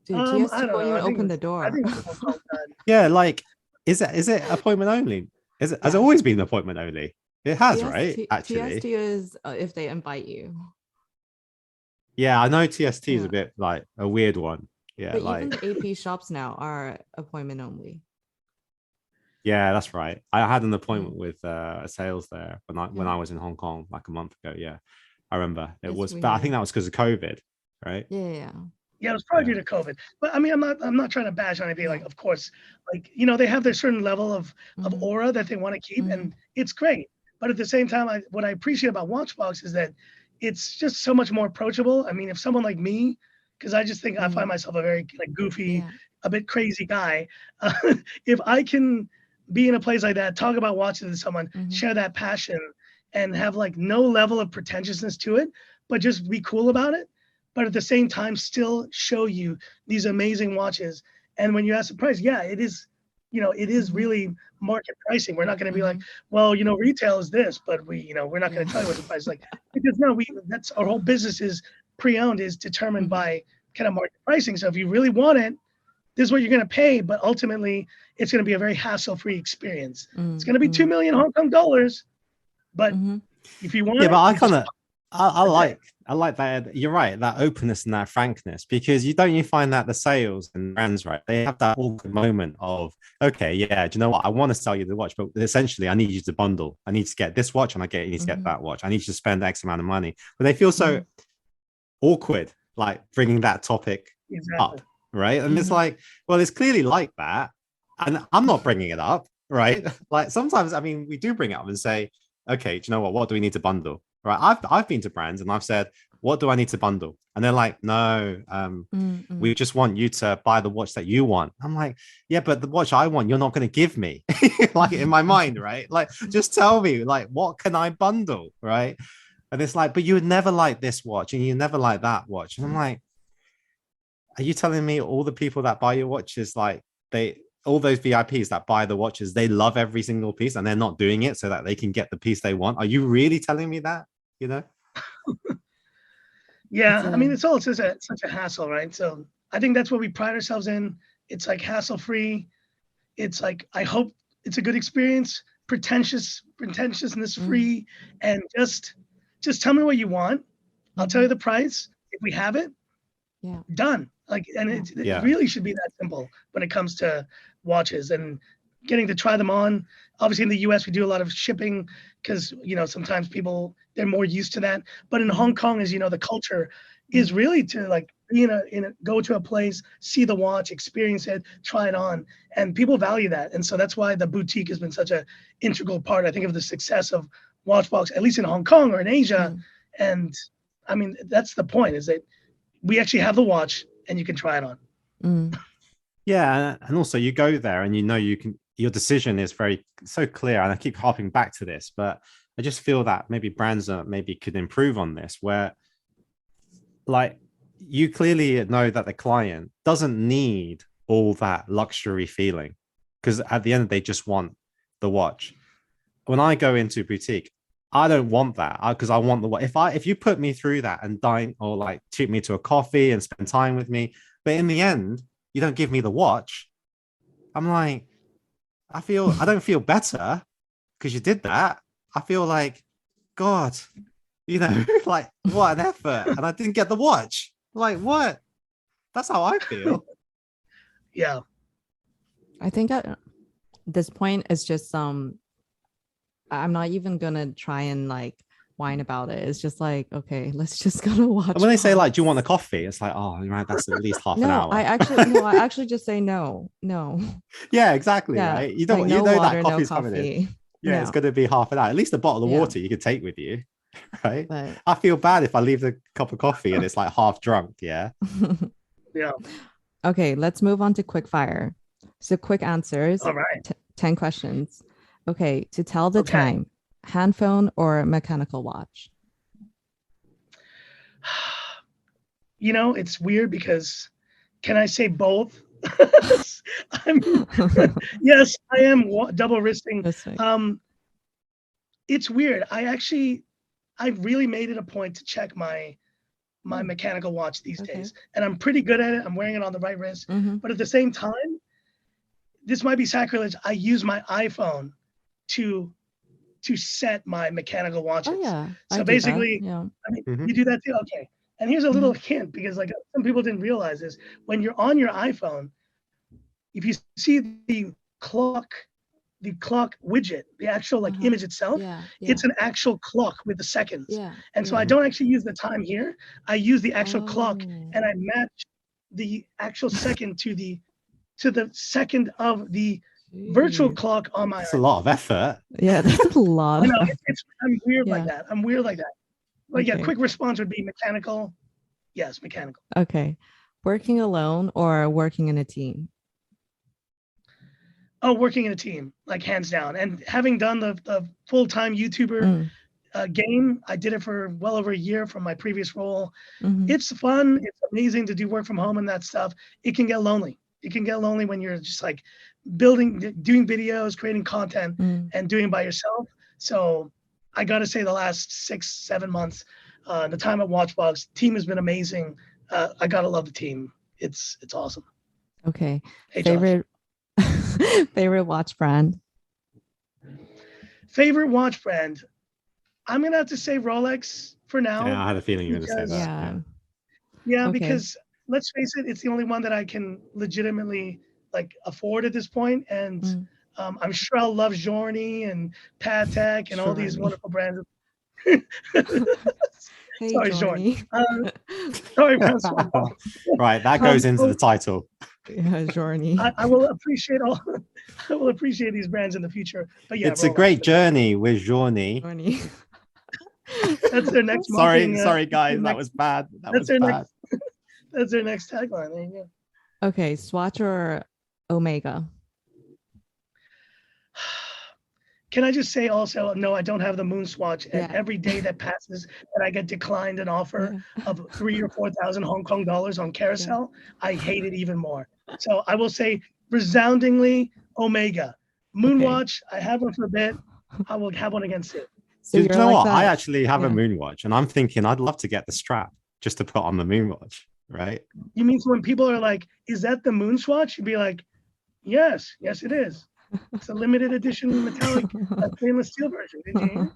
Dude, I TST don't won't know. even open the door. I think it's Hong Kong side. Yeah, like, is it appointment only? Has it always been appointment only? It has, right? Actually, TST is if they invite you. Yeah, I know TST is a bit like a weird one. Yeah, but like even the AP shops now are appointment only. Yeah, that's right. I had an appointment with a sales there when I was in Hong Kong like a month ago. Yeah, I remember it was, but I think that was because of COVID, right? Yeah. Yeah, it was probably due to COVID. But I mean, I'm not trying to bash on anything. Like, of course, like, they have their certain level of aura that they want to keep, and it's great. But at the same time, what I appreciate about WatchBox is that it's just so much more approachable. I mean, if someone like me, because I just think I find myself a very like goofy, a bit crazy guy, if I can be in a place like that, talk about watches to someone, share that passion, and have like no level of pretentiousness to it, but just be cool about it. But at the same time, still show you these amazing watches. And when you ask the price, it is, it is really market pricing. We're not going to be like, well, retail is this, but we're not going to tell you what the price is like, because no, that's our whole business is pre-owned, is determined by kind of market pricing. So if you really want it, this is what you're going to pay, but ultimately it's going to be a very hassle-free experience. It's going to be 2 million Hong Kong dollars, but if you want, but I like that. You're right, that openness and that frankness, because you find that the sales and brands, right, they have that awkward moment of, okay, yeah, do you know what? I want to sell you the watch, but essentially I need you to bundle. I need to get this watch, and you need to get that watch. I need you to spend X amount of money, but they feel so awkward, like bringing that topic up. Right. And it's like, well, it's clearly like that. And I'm not bringing it up. Right. Like, sometimes, I mean, we do bring it up and say, okay, do you know what do we need to bundle? Right. I've been to brands and I've said, what do I need to bundle? And they're like, no, we just want you to buy the watch that you want. I'm like, yeah, but the watch I want, you're not going to give me. Like, in my mind, right? Like, just tell me, like, what can I bundle? Right. And it's like, but you would never like this watch and you never like that watch. And I'm like, are you telling me all the people that buy your watches, like, all those VIPs that buy the watches, they love every single piece and they're not doing it so that they can get the piece they want? Are you really telling me that? Yeah, I mean, it's all such a hassle, right? So I think that's what we pride ourselves in. It's like hassle-free. It's like, I hope it's a good experience, pretentiousness free, and just tell me what you want. I'll tell you the price. If we have it, done. Like, and it really should be that simple when it comes to watches and getting to try them on. Obviously in the US, we do a lot of shipping because, sometimes people, they're more used to that. But in Hong Kong, as you know, the culture is really to like be go to a place, see the watch, experience it, try it on, and people value that. And so that's why the boutique has been such an integral part, I think, of the success of WatchBox, at least in Hong Kong or in Asia. And I mean, that's the point, is that we actually have the watch and you can try it on. Yeah. And also you go there and your decision is so clear. And I keep harping back to this, but I just feel that maybe brands maybe could improve on this, where, like, you clearly know that the client doesn't need all that luxury feeling, because at the end they just want the watch. When I go into a boutique, I don't want that, because I want the watch. If you put me through that and dine or like treat me to a coffee and spend time with me, but in the end you don't give me the watch, I'm like, I don't feel better because you did that. I feel like, God, You know, like what an effort. And I didn't get the watch. Like what? That's how I feel. Yeah. I think at this point it's just I'm not even gonna try and like whine about it. It's just like, okay, let's just go to watch. And when they say like, do you want a Box. coffee? It's like, oh, right, that's at least half an No, hour. I actually just say no. Yeah, exactly. Yeah, Right. You like don't no you know water, that no coffee's coming in. coffee. Yeah, it's gonna be half an hour. At least a bottle of Yeah. water you could take with you. Right. But I feel bad if I leave the cup of coffee and it's like half drunk. Yeah. Yeah. okay, let's move on to quick fire. So quick answers. All right. 10 questions. Okay, to tell the Okay. time, hand phone or mechanical watch? You know, it's weird because can I say both? Yes, I am double wristing. It's weird. I really made it a point to check my mechanical watch these days, and I'm pretty good at it. I'm wearing it on the right wrist, but at the same time, this might be sacrilege. I use my iPhone to set my mechanical watches. Oh yeah. So basically, yeah. I mean, you do that too. Okay. And here's a little hint, because like some people didn't realize this. When you're on your iPhone, if you see the clock widget, the actual like image itself, it's an actual clock with the seconds. Yeah. And so I don't actually use the time here. I use the actual clock, and I match the actual second to the second of the virtual clock on my. It's a lot of effort. Yeah, that's a lot. I know, I'm weird like that. I'm weird like that. But yeah, quick response would be mechanical. Yes, mechanical. Okay. Working alone or working in a team? Oh, working in a team, like hands down. And having done the full-time YouTuber game, I did it for well over a year from my previous role. It's fun. It's amazing to do work from home and that stuff. It can get lonely. It can get lonely when you're just like doing videos, creating content, and doing it by yourself. So I got to say the last 6-7 months, the time at WatchBox, team has been amazing. I got to love the team. It's awesome. Okay. Hey, favorite favorite watch brand? Favorite watch brand? I'm going to have to say Rolex for now. Yeah, I had a feeling you were going to say that. Yeah, because let's face it, it's the only one that I can legitimately like afford at this point. And I'm sure I'll love Journey and Patek and all these wonderful brands. Hey, sorry, Journey. Sorry, Francois. Right, that goes into the title. Yeah, Journey. I will appreciate I will appreciate these brands in the future. But yeah, it's a great journey with Journey. That's their next. Sorry, guys, that was bad. That's their next tagline. There you go. Okay, Swatch or Omega? Can I just say also, no, I don't have the Moon Swatch. And every day that passes that I get declined an offer of 3,000 or 4,000 Hong Kong dollars on Carousel, I hate it even more. So I will say resoundingly Omega. Moon Watch, I have one for a bit. I will have one against it. So you know what? I actually have a Moon Watch, and I'm thinking I'd love to get the strap just to put on the Moon Watch, right? You mean when people are like, is that the Moon Swatch? You'd be like, yes, it is. It's a limited edition metallic stainless steel version. Did you hear?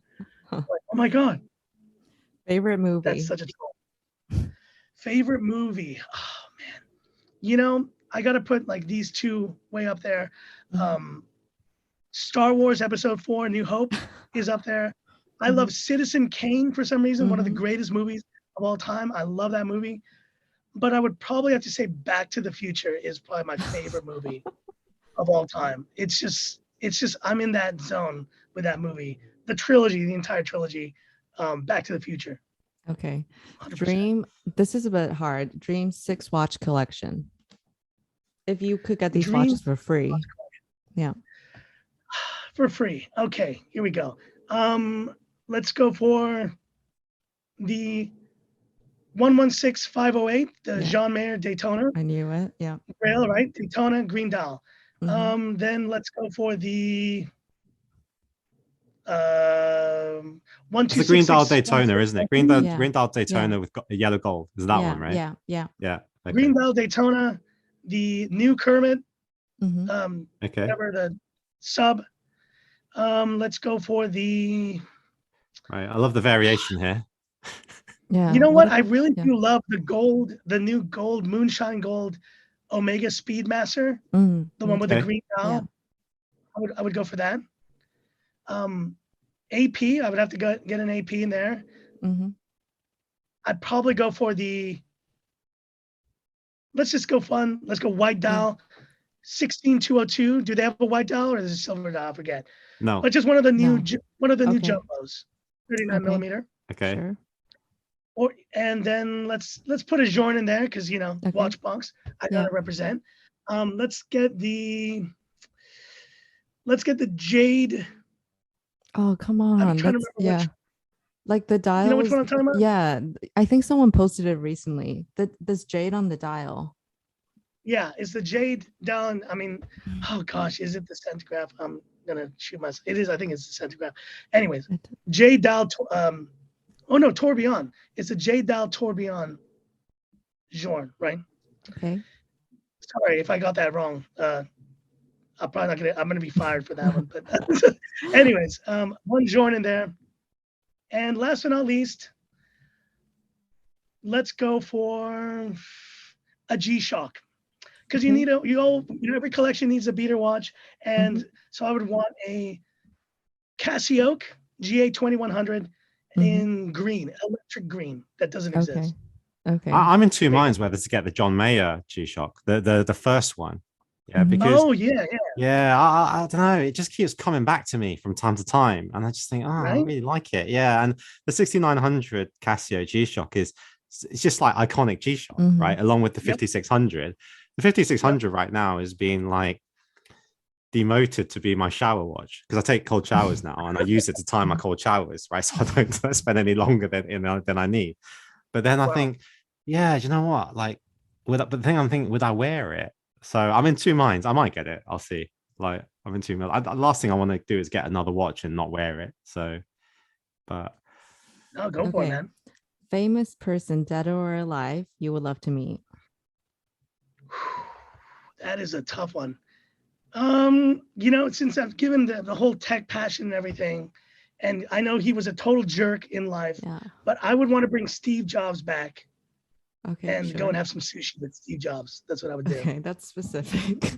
Like, oh my God. Favorite movie? That's such a troll. Favorite movie? Oh man. You know, I gotta put like these two way up there. Star Wars Episode 4, New Hope is up there. I love Citizen Kane for some reason, one of the greatest movies of all time. I love that movie. But I would probably have to say Back to the Future is probably my favorite movie of all time. It's just I'm in that zone with that movie. The entire trilogy, Back to the Future. Okay. 100%. Dream, this is a bit hard. Dream 6 watch collection. If you could get these watches for free. Yeah. For free. Okay, here we go. Let's go for the 116508, the Jean Mayer Daytona. I knew it. Yeah. Grail, right? Daytona green dial. Then let's go for the 1266. It's the green dial Daytona, isn't it? Green dial Daytona with yellow gold. Is that one, right? Yeah. Okay. Green dial Daytona, the new Kermit. Okay. Whatever the sub. Let's go for the. Right. I love the variation here. Yeah. You know what? I about- really yeah. do love the new gold, moonshine gold Omega Speedmaster, the one with the Okay. green Yeah. dial. I would go for that. AP, I would have to get an AP in there. Mm-hmm. I'd probably go for let's just go fun. Let's go white dial, 16202. Do they have a white dial or is it silver dial? I forget. No. But just one of the new No. new Okay. jumbos, 39 Okay. millimeter. Okay. Sure. And then let's put a Jorn in there because Okay. WatchBox. I Yeah. gotta represent. Let's get the Jade. Oh, come I'm on. trying to That's remember which. Like the dial You know which was, one I'm talking about? yeah, I think someone posted it recently. That there's jade on the dial. Yeah, it's the Jade down. I mean, oh gosh, is it the centigraph? I'm gonna shoot myself. It is. I think it's the centigraph. Anyways, Jade dial. Oh no, Tourbillon. It's a Jade dial Tourbillon. Jorn, right? Okay. Sorry if I got that wrong. I'm probably not gonna. I'm gonna be fired for that one. But anyways, one Jorn in there. And last but not least, let's go for a G-Shock. Because you need every collection needs a beater watch. And so I would want a Casio GA2100 in green, electric green that doesn't exist. Okay. I'm in two minds whether to get the John Mayer G-Shock, the first one. Yeah, because I don't know, it just keeps coming back to me from time to time, and I just think, I really like it. Yeah, and the 6900 Casio G-Shock it's just like iconic G-Shock, right? Along with the 5600. The 5600 right now is being like demoted to be my shower watch because I take cold showers now and I use it to time my cold showers, right? So I don't spend any longer than I need. But then I think, yeah, you know what? Like, but the thing I'm thinking, would I wear it? So I'm in two minds. I might get it. I'll see. Like, I'm in two minds. The last thing I want to do is get another watch and not wear it. So, but no, go for it, man. Famous person, dead or alive, you would love to meet. That is a tough one. Since I've given the whole tech passion and everything, and I know he was a total jerk in life, but I would want to bring Steve Jobs back. Okay. And go and have some sushi with Steve Jobs. That's what I would do. Okay, that's specific.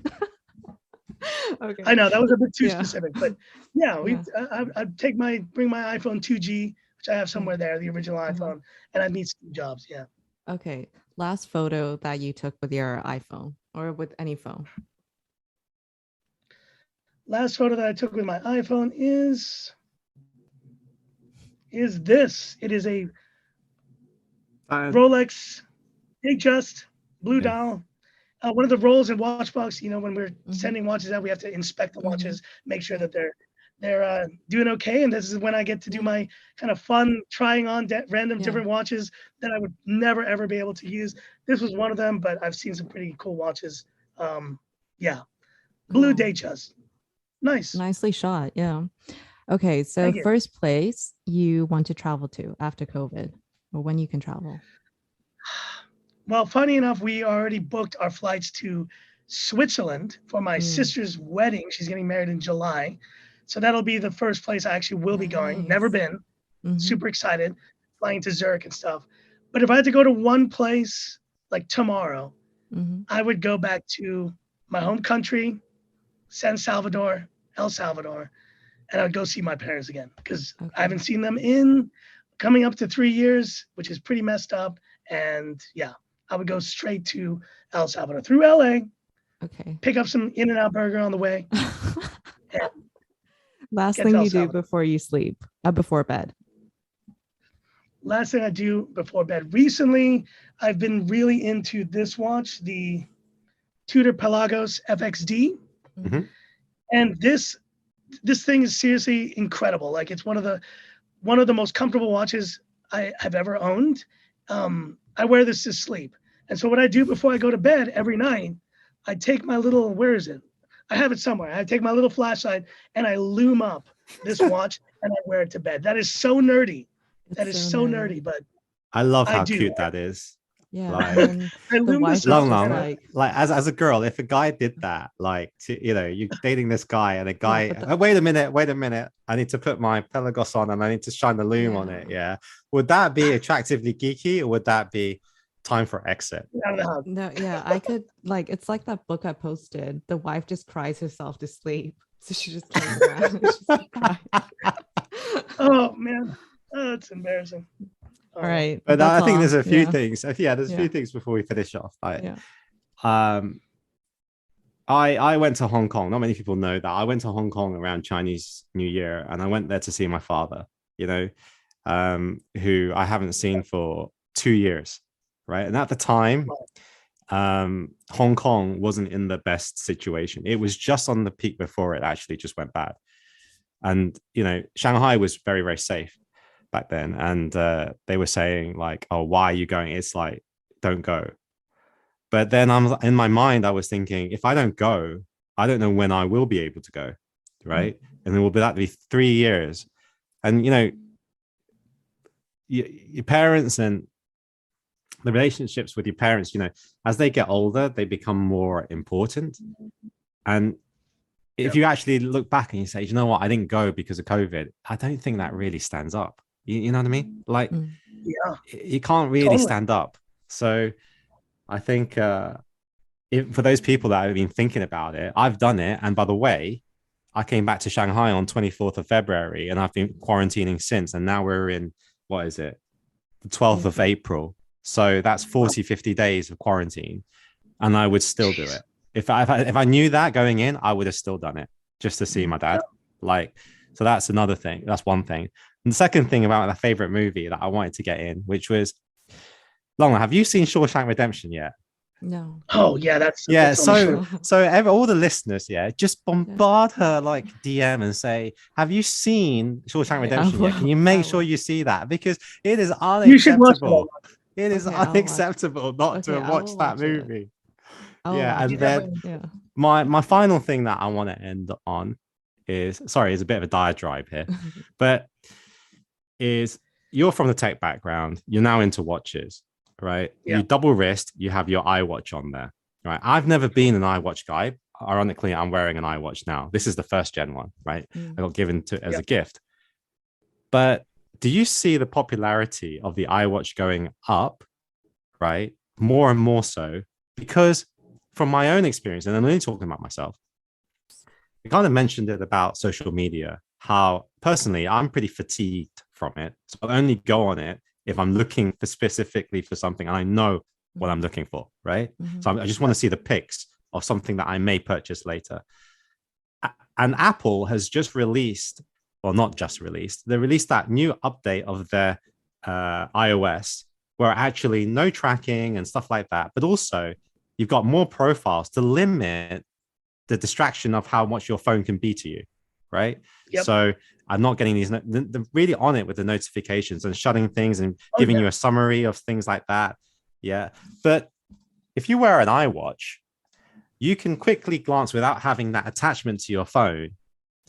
Okay. I know that was a bit too specific, but I'd bring my iPhone 2G, which I have somewhere there, the original iPhone, and I'd meet Steve Jobs. Yeah. Okay. Last photo that you took with your iPhone or with any phone. Last photo that I took with my iPhone is this. It is a Rolex Datejust blue dial. One of the roles in WatchBox, when we're sending watches out, we have to inspect the watches, make sure that they're doing okay. And this is when I get to do my kind of fun trying on random different watches that I would never ever be able to use. This was one of them, but I've seen some pretty cool watches. Blue Datejust. Nice. Nicely shot. Yeah. Okay. So first place you want to travel to after COVID, or when you can travel? Well, funny enough, we already booked our flights to Switzerland for my sister's wedding. She's getting married in July. So that'll be the first place I actually will be going. Never been. Super excited. Flying to Zurich and stuff. But if I had to go to one place like tomorrow, I would go back to my home country, El Salvador, and I'd go see my parents again because I haven't seen them in coming up to 3 years, which is pretty messed up. And I would go straight to El Salvador through LA. Okay. Pick up some In-N-Out burger on the way. Last thing you do before you sleep, before bed. Last thing I do before bed. Recently, I've been really into this watch, the Tudor Pelagos FXD. And this thing is seriously incredible. Like, it's one of the most comfortable watches I have ever owned. I wear this to sleep. And so what I do before I go to bed every night, I take my little, where is it? I have it somewhere. I take my little flashlight and I loom up this watch and I wear it to bed. That is so nerdy. That is so nerdy, but I love how cute that is. Yeah. Like, And then I the loomed wife this is up long, just long. and like, As a girl, if a guy did that, like you're dating this guy and a guy, but "Oh, wait a minute, I need to put my Pelagos on and I need to shine the loom on it. Yeah. Would that be attractively geeky or would that be time for exit? out of the house. no, yeah, I could like it's like that book I posted. The wife just cries herself to sleep. So she just turns around and she's like crying. Oh man, that's embarrassing. All right. But That's I think all. there's a few Yeah. things. Yeah, there's a Yeah. few things before we finish off. Like, Yeah. um, I went to Hong Kong. Not many people know that I went to Hong Kong around Chinese New Year, and I went there to see my father. Who I haven't seen for 2 years, right? And at the time, Hong Kong wasn't in the best situation. It was just on the peak before it actually just went bad. And Shanghai was very, very safe back then. And they were saying like, "Oh, why are you going?" It's like, don't go. But then in my mind, I was thinking, if I don't go, I don't know when I will be able to go, right? And it will be 3 years. And your parents and the relationships with your parents, as they get older, they become more important. And if you actually look back and you say, you know what, I didn't go because of COVID, I don't think that really stands up. You know what I mean? Like, Yeah, you can't really totally stand up. So I think for those people that have been thinking about it, I've done it. And by the way, I came back to Shanghai on 24th of February and I've been quarantining since. And now we're in, what is it? The 12th of April. So that's 40, 50 days of quarantine. And I would still do it. If I knew that going in, I would have still done it just to see my dad. Like, so that's another thing. That's one thing. And the second thing about my favorite movie that I wanted to get in, which was Long, have you seen Shawshank Redemption yet? No. Oh yeah, that's so all the listeners, just bombard her like DM and say, have you seen Shawshank Redemption yet? Can you make sure you see that? Because it is unacceptable. It is unacceptable not to have watched that movie. And then my final thing that I want to end on is, sorry, it's a bit of a diatribe here, but is you're from the tech background, you're now into watches, right? You double wrist, you have your iWatch on there, right? I've never been an iWatch guy. Ironically, I'm wearing an iWatch now. This is the first gen one, right? I got given as a gift. But do you see the popularity of the iWatch going up, right? More and more so, because from my own experience, and I'm only talking about myself, I kind of mentioned it about social media, how personally I'm pretty fatigued from it. So I'll only go on it if I'm looking for specifically for something and I know what I'm looking for, right? So I just want to see the pics of something that I may purchase later. And Apple has just released, or not just released, they released that new update of their iOS, where actually no tracking and stuff like that, but also you've got more profiles to limit the distraction of how much your phone can be to you, right? So I'm not getting these, they're really on it with the notifications and shutting things and giving you a summary of things like that. But if you wear an iWatch, you can quickly glance without having that attachment to your phone,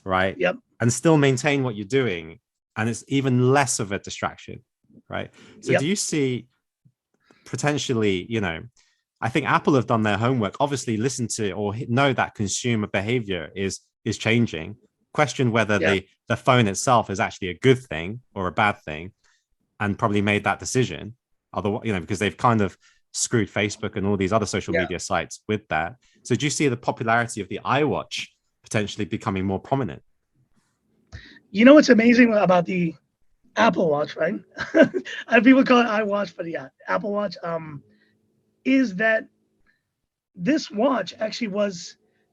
right? And still maintain what you're doing. And it's even less of a distraction, right? So do you see potentially, I think Apple have done their homework, obviously listen to or know that consumer behavior is changing, question whether the phone itself is actually a good thing or a bad thing, and probably made that decision. Otherwise, because they've kind of screwed Facebook and all these other social media sites with that. So do you see the popularity of the iWatch potentially becoming more prominent? You know what's amazing about the Apple Watch, right? People call it iWatch, but Apple Watch. Is that this watch actually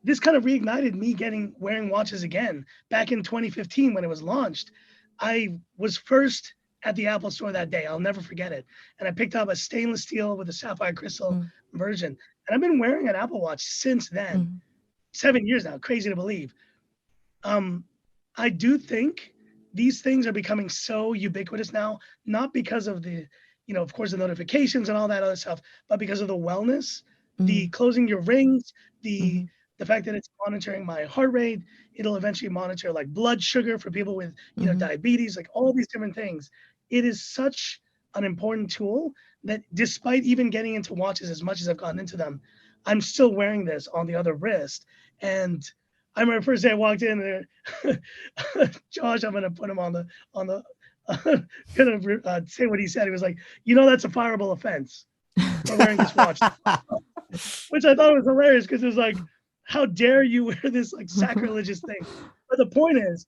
this kind of reignited me wearing watches again. Back in 2015 when it was launched, I was first at the Apple store that day. I'll never forget it. And I picked up a stainless steel with a sapphire crystal version. And I've been wearing an Apple Watch since then. 7 years now, crazy to believe. I do think these things are becoming so ubiquitous now, not because of the, of course, the notifications and all that other stuff, but because of the wellness, the closing your rings, the fact that it's monitoring my heart rate. It'll eventually monitor like blood sugar for people with, diabetes, like all these different things. It is such an important tool that despite even getting into watches as much as I've gotten into them, I'm still wearing this on the other wrist. And I remember the first day I walked in there, Josh, I'm gonna put him on the gonna say what he said. He was like, that's a fireable offense for wearing this watch, which I thought was hilarious because it was like, how dare you wear this like sacrilegious thing? But the point is,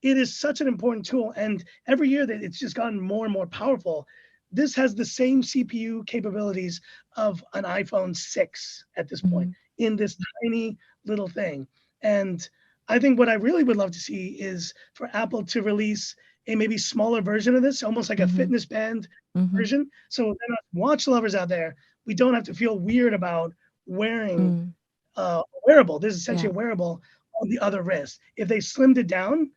it is such an important tool, and every year that it's just gotten more and more powerful. This has the same CPU capabilities of an iPhone 6 at this point in this tiny little thing. And I think what I really would love to see is for Apple to release a maybe smaller version of this, almost like a fitness band version. So then watch lovers out there, we don't have to feel weird about wearing a wearable. This is essentially a wearable on the other wrist. If they slimmed it down,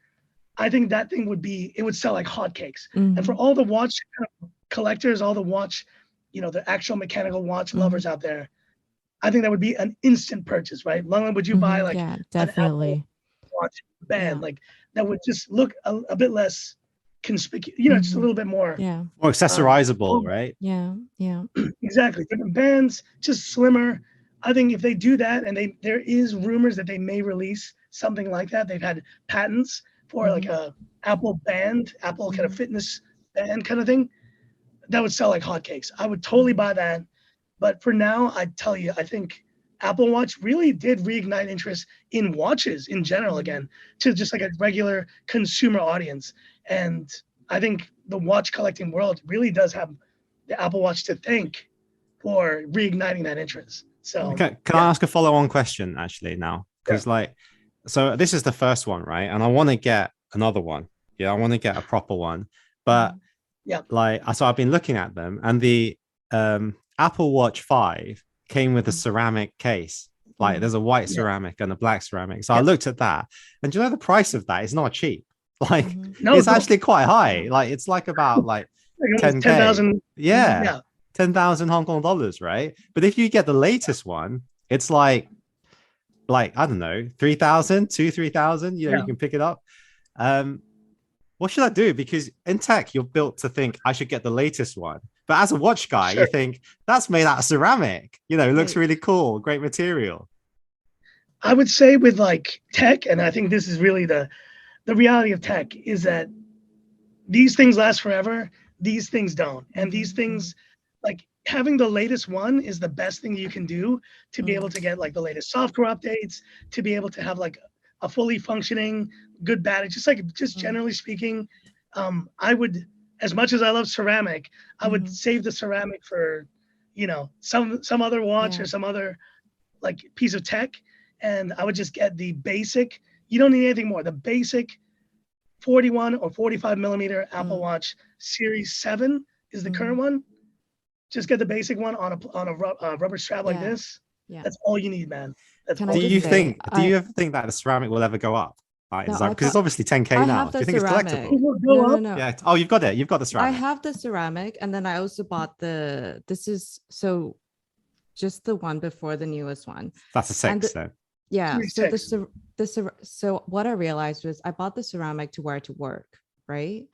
I think that thing would sell like hotcakes. And for all the watch collectors, all the watch, the actual mechanical watch lovers out there, I think that would be an instant purchase, right? Lunglen, would you buy like definitely an Apple Watch band like that would just look a bit less conspicuous, just a little bit more more accessorizable, right? Yeah exactly. Different bands, just slimmer. I think if they do that, and there is rumors that they may release something like that. They've had patents for like a Apple band, Apple kind of fitness band kind of thing. That would sell like hotcakes. I would totally buy that. But for now, I tell you, I think Apple Watch really did reignite interest in watches in general again, to just like a regular consumer audience. And I think the watch collecting world really does have the Apple Watch to thank for reigniting that interest. So can I ask a follow-on question actually now? Because so this is the first one, right? And I want to get another one. I want to get a proper one. But so I've been looking at them, and the Apple Watch 5 came with a ceramic case. Like there's a white ceramic and a black ceramic. So I looked at that, and the price of that is not cheap. Like it's actually quite high. Like it's like about like 10,000. 10,000 Hong Kong dollars, right? But if you get the latest one, it's like I don't know, 3,000, 3,000. You can pick it up. What should I do? Because in tech, you're built to think I should get the latest one. But as a watch guy, you think that's made out of ceramic. It looks really cool, great material. I would say with like tech, and I think this is really the reality of tech, is that these things last forever. These things don't. And these things, like having the latest one is the best thing you can do to be able to get like the latest software updates, to be able to have like a fully functioning good battery. Just generally speaking, I would, as much as I love ceramic, I would save the ceramic for, some other watch or some other like piece of tech. And I would just get the basic, you don't need anything more. The basic 41 or 45 millimeter Apple Watch Series 7 is the current one. Just get the basic one on a rubber strap like this. That's all you need, man. Do you ever think that the ceramic will ever go up? Because it's obviously 10K now. Do you think ceramic. It's collectible? No. Yeah. Oh, you've got it. You've got the ceramic. I have the ceramic, and then I also bought just the one before the newest one. That's a 6 then. Yeah. So what I realized was I bought the ceramic to wear to work, right?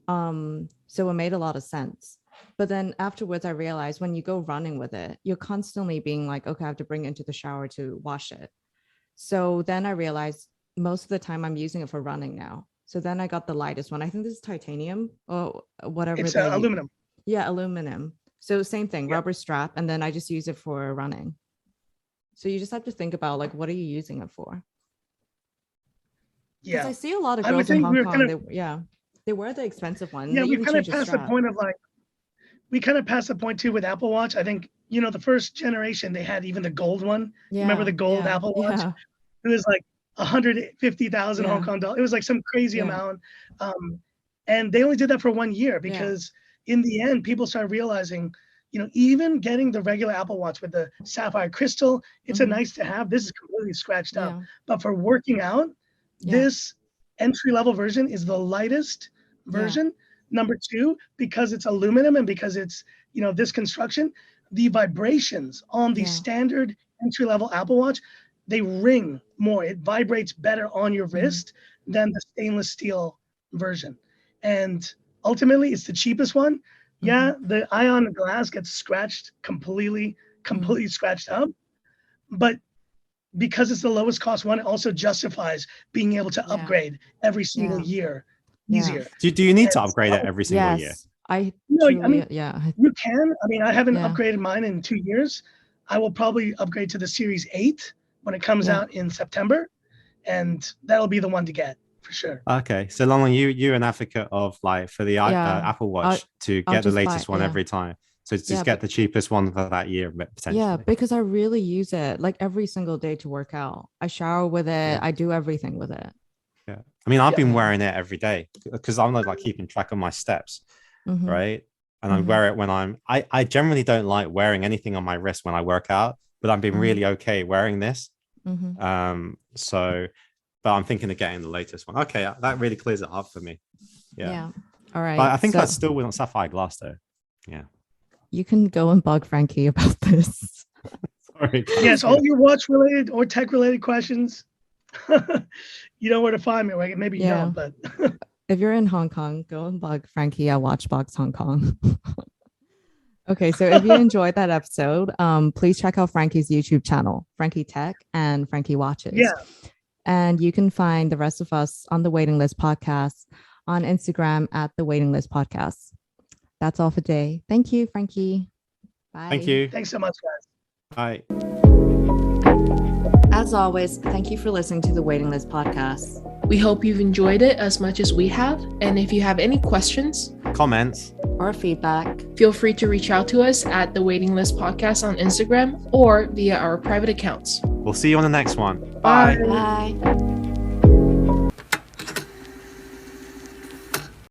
So it made a lot of sense. But then afterwards, I realized when you go running with it, you're constantly being like, okay, I have to bring it into the shower to wash it. So then I realized most of the time I'm using it for running now. So then I got the lightest one. I think this is titanium or whatever. It's aluminum. Yeah, aluminum. So same thing, rubber strap. And then I just use it for running. So you just have to think about like, what are you using it for? Yeah. I see a lot of girls in Hong Kong. They wear the expensive one. Yeah, we kind of passed the point of like, we kind of passed the point too with Apple Watch. I think, the first generation, they had even the gold one. Remember the gold Apple Watch? Yeah. It was like 150,000 Hong Kong dollars. It was like some crazy amount. And they only did that for 1 year because in the end, people started realizing, even getting the regular Apple Watch with the sapphire crystal, it's a nice to have. This is completely scratched up. But for working out, this entry-level version is the lightest version. Number 2, because it's aluminum and because it's, this construction, the vibrations on the standard entry-level Apple Watch, they ring more. It vibrates better on your wrist than the stainless steel version. And ultimately, it's the cheapest one, Yeah, the eye on the glass gets scratched completely scratched up. But because it's the lowest cost one, it also justifies being able to upgrade every single year easier. Do you need to And upgrade it every single year? Yes, I No, truly, I mean, yeah. you can. I mean, I haven't Yeah. upgraded mine in 2 years. I will probably upgrade to the Series 8 when it comes out in September, and that'll be the one to get for sure. Okay, so Long, you're an advocate of like for the Apple Watch to I'll get the just latest buy- one yeah. every time. So just Yeah, get the cheapest one for that year potentially. Yeah, because I really use it like every single day to work out. I shower with it. I do everything with it. Yeah, I mean, I've been Yeah. wearing it every day because I'm like keeping track of my steps, Mhm. right? And I wear it when I generally don't like wearing anything on my wrist when I work out, but I've been really okay wearing this. So, but I'm thinking of getting the latest one. Okay, that really clears it up for me. Yeah. All right. But I think I still want sapphire glass though. Yeah. You can go and bug Frankie about this. Sorry. Yes, all your watch related or tech related questions. You know where to find me, right? Maybe you don't, but if you're in Hong Kong, go and bug Frankie at WatchBox Hong Kong. Okay, so if you enjoyed that episode, please check out Frankie's YouTube channel, Frankie Tech and Frankie Watches. Yeah. And you can find the rest of us on the Waiting List Podcast on Instagram at the Waiting List Podcast. That's all for today. Thank you, Frankie. Bye. Thank you. Thanks so much, guys. Bye. As always, thank you for listening to the Waiting List Podcast. We hope you've enjoyed it as much as we have. And if you have any questions, comments, or feedback, feel free to reach out to us at the Waiting List Podcast on Instagram or via our private accounts. We'll see you on the next one. Bye. Bye.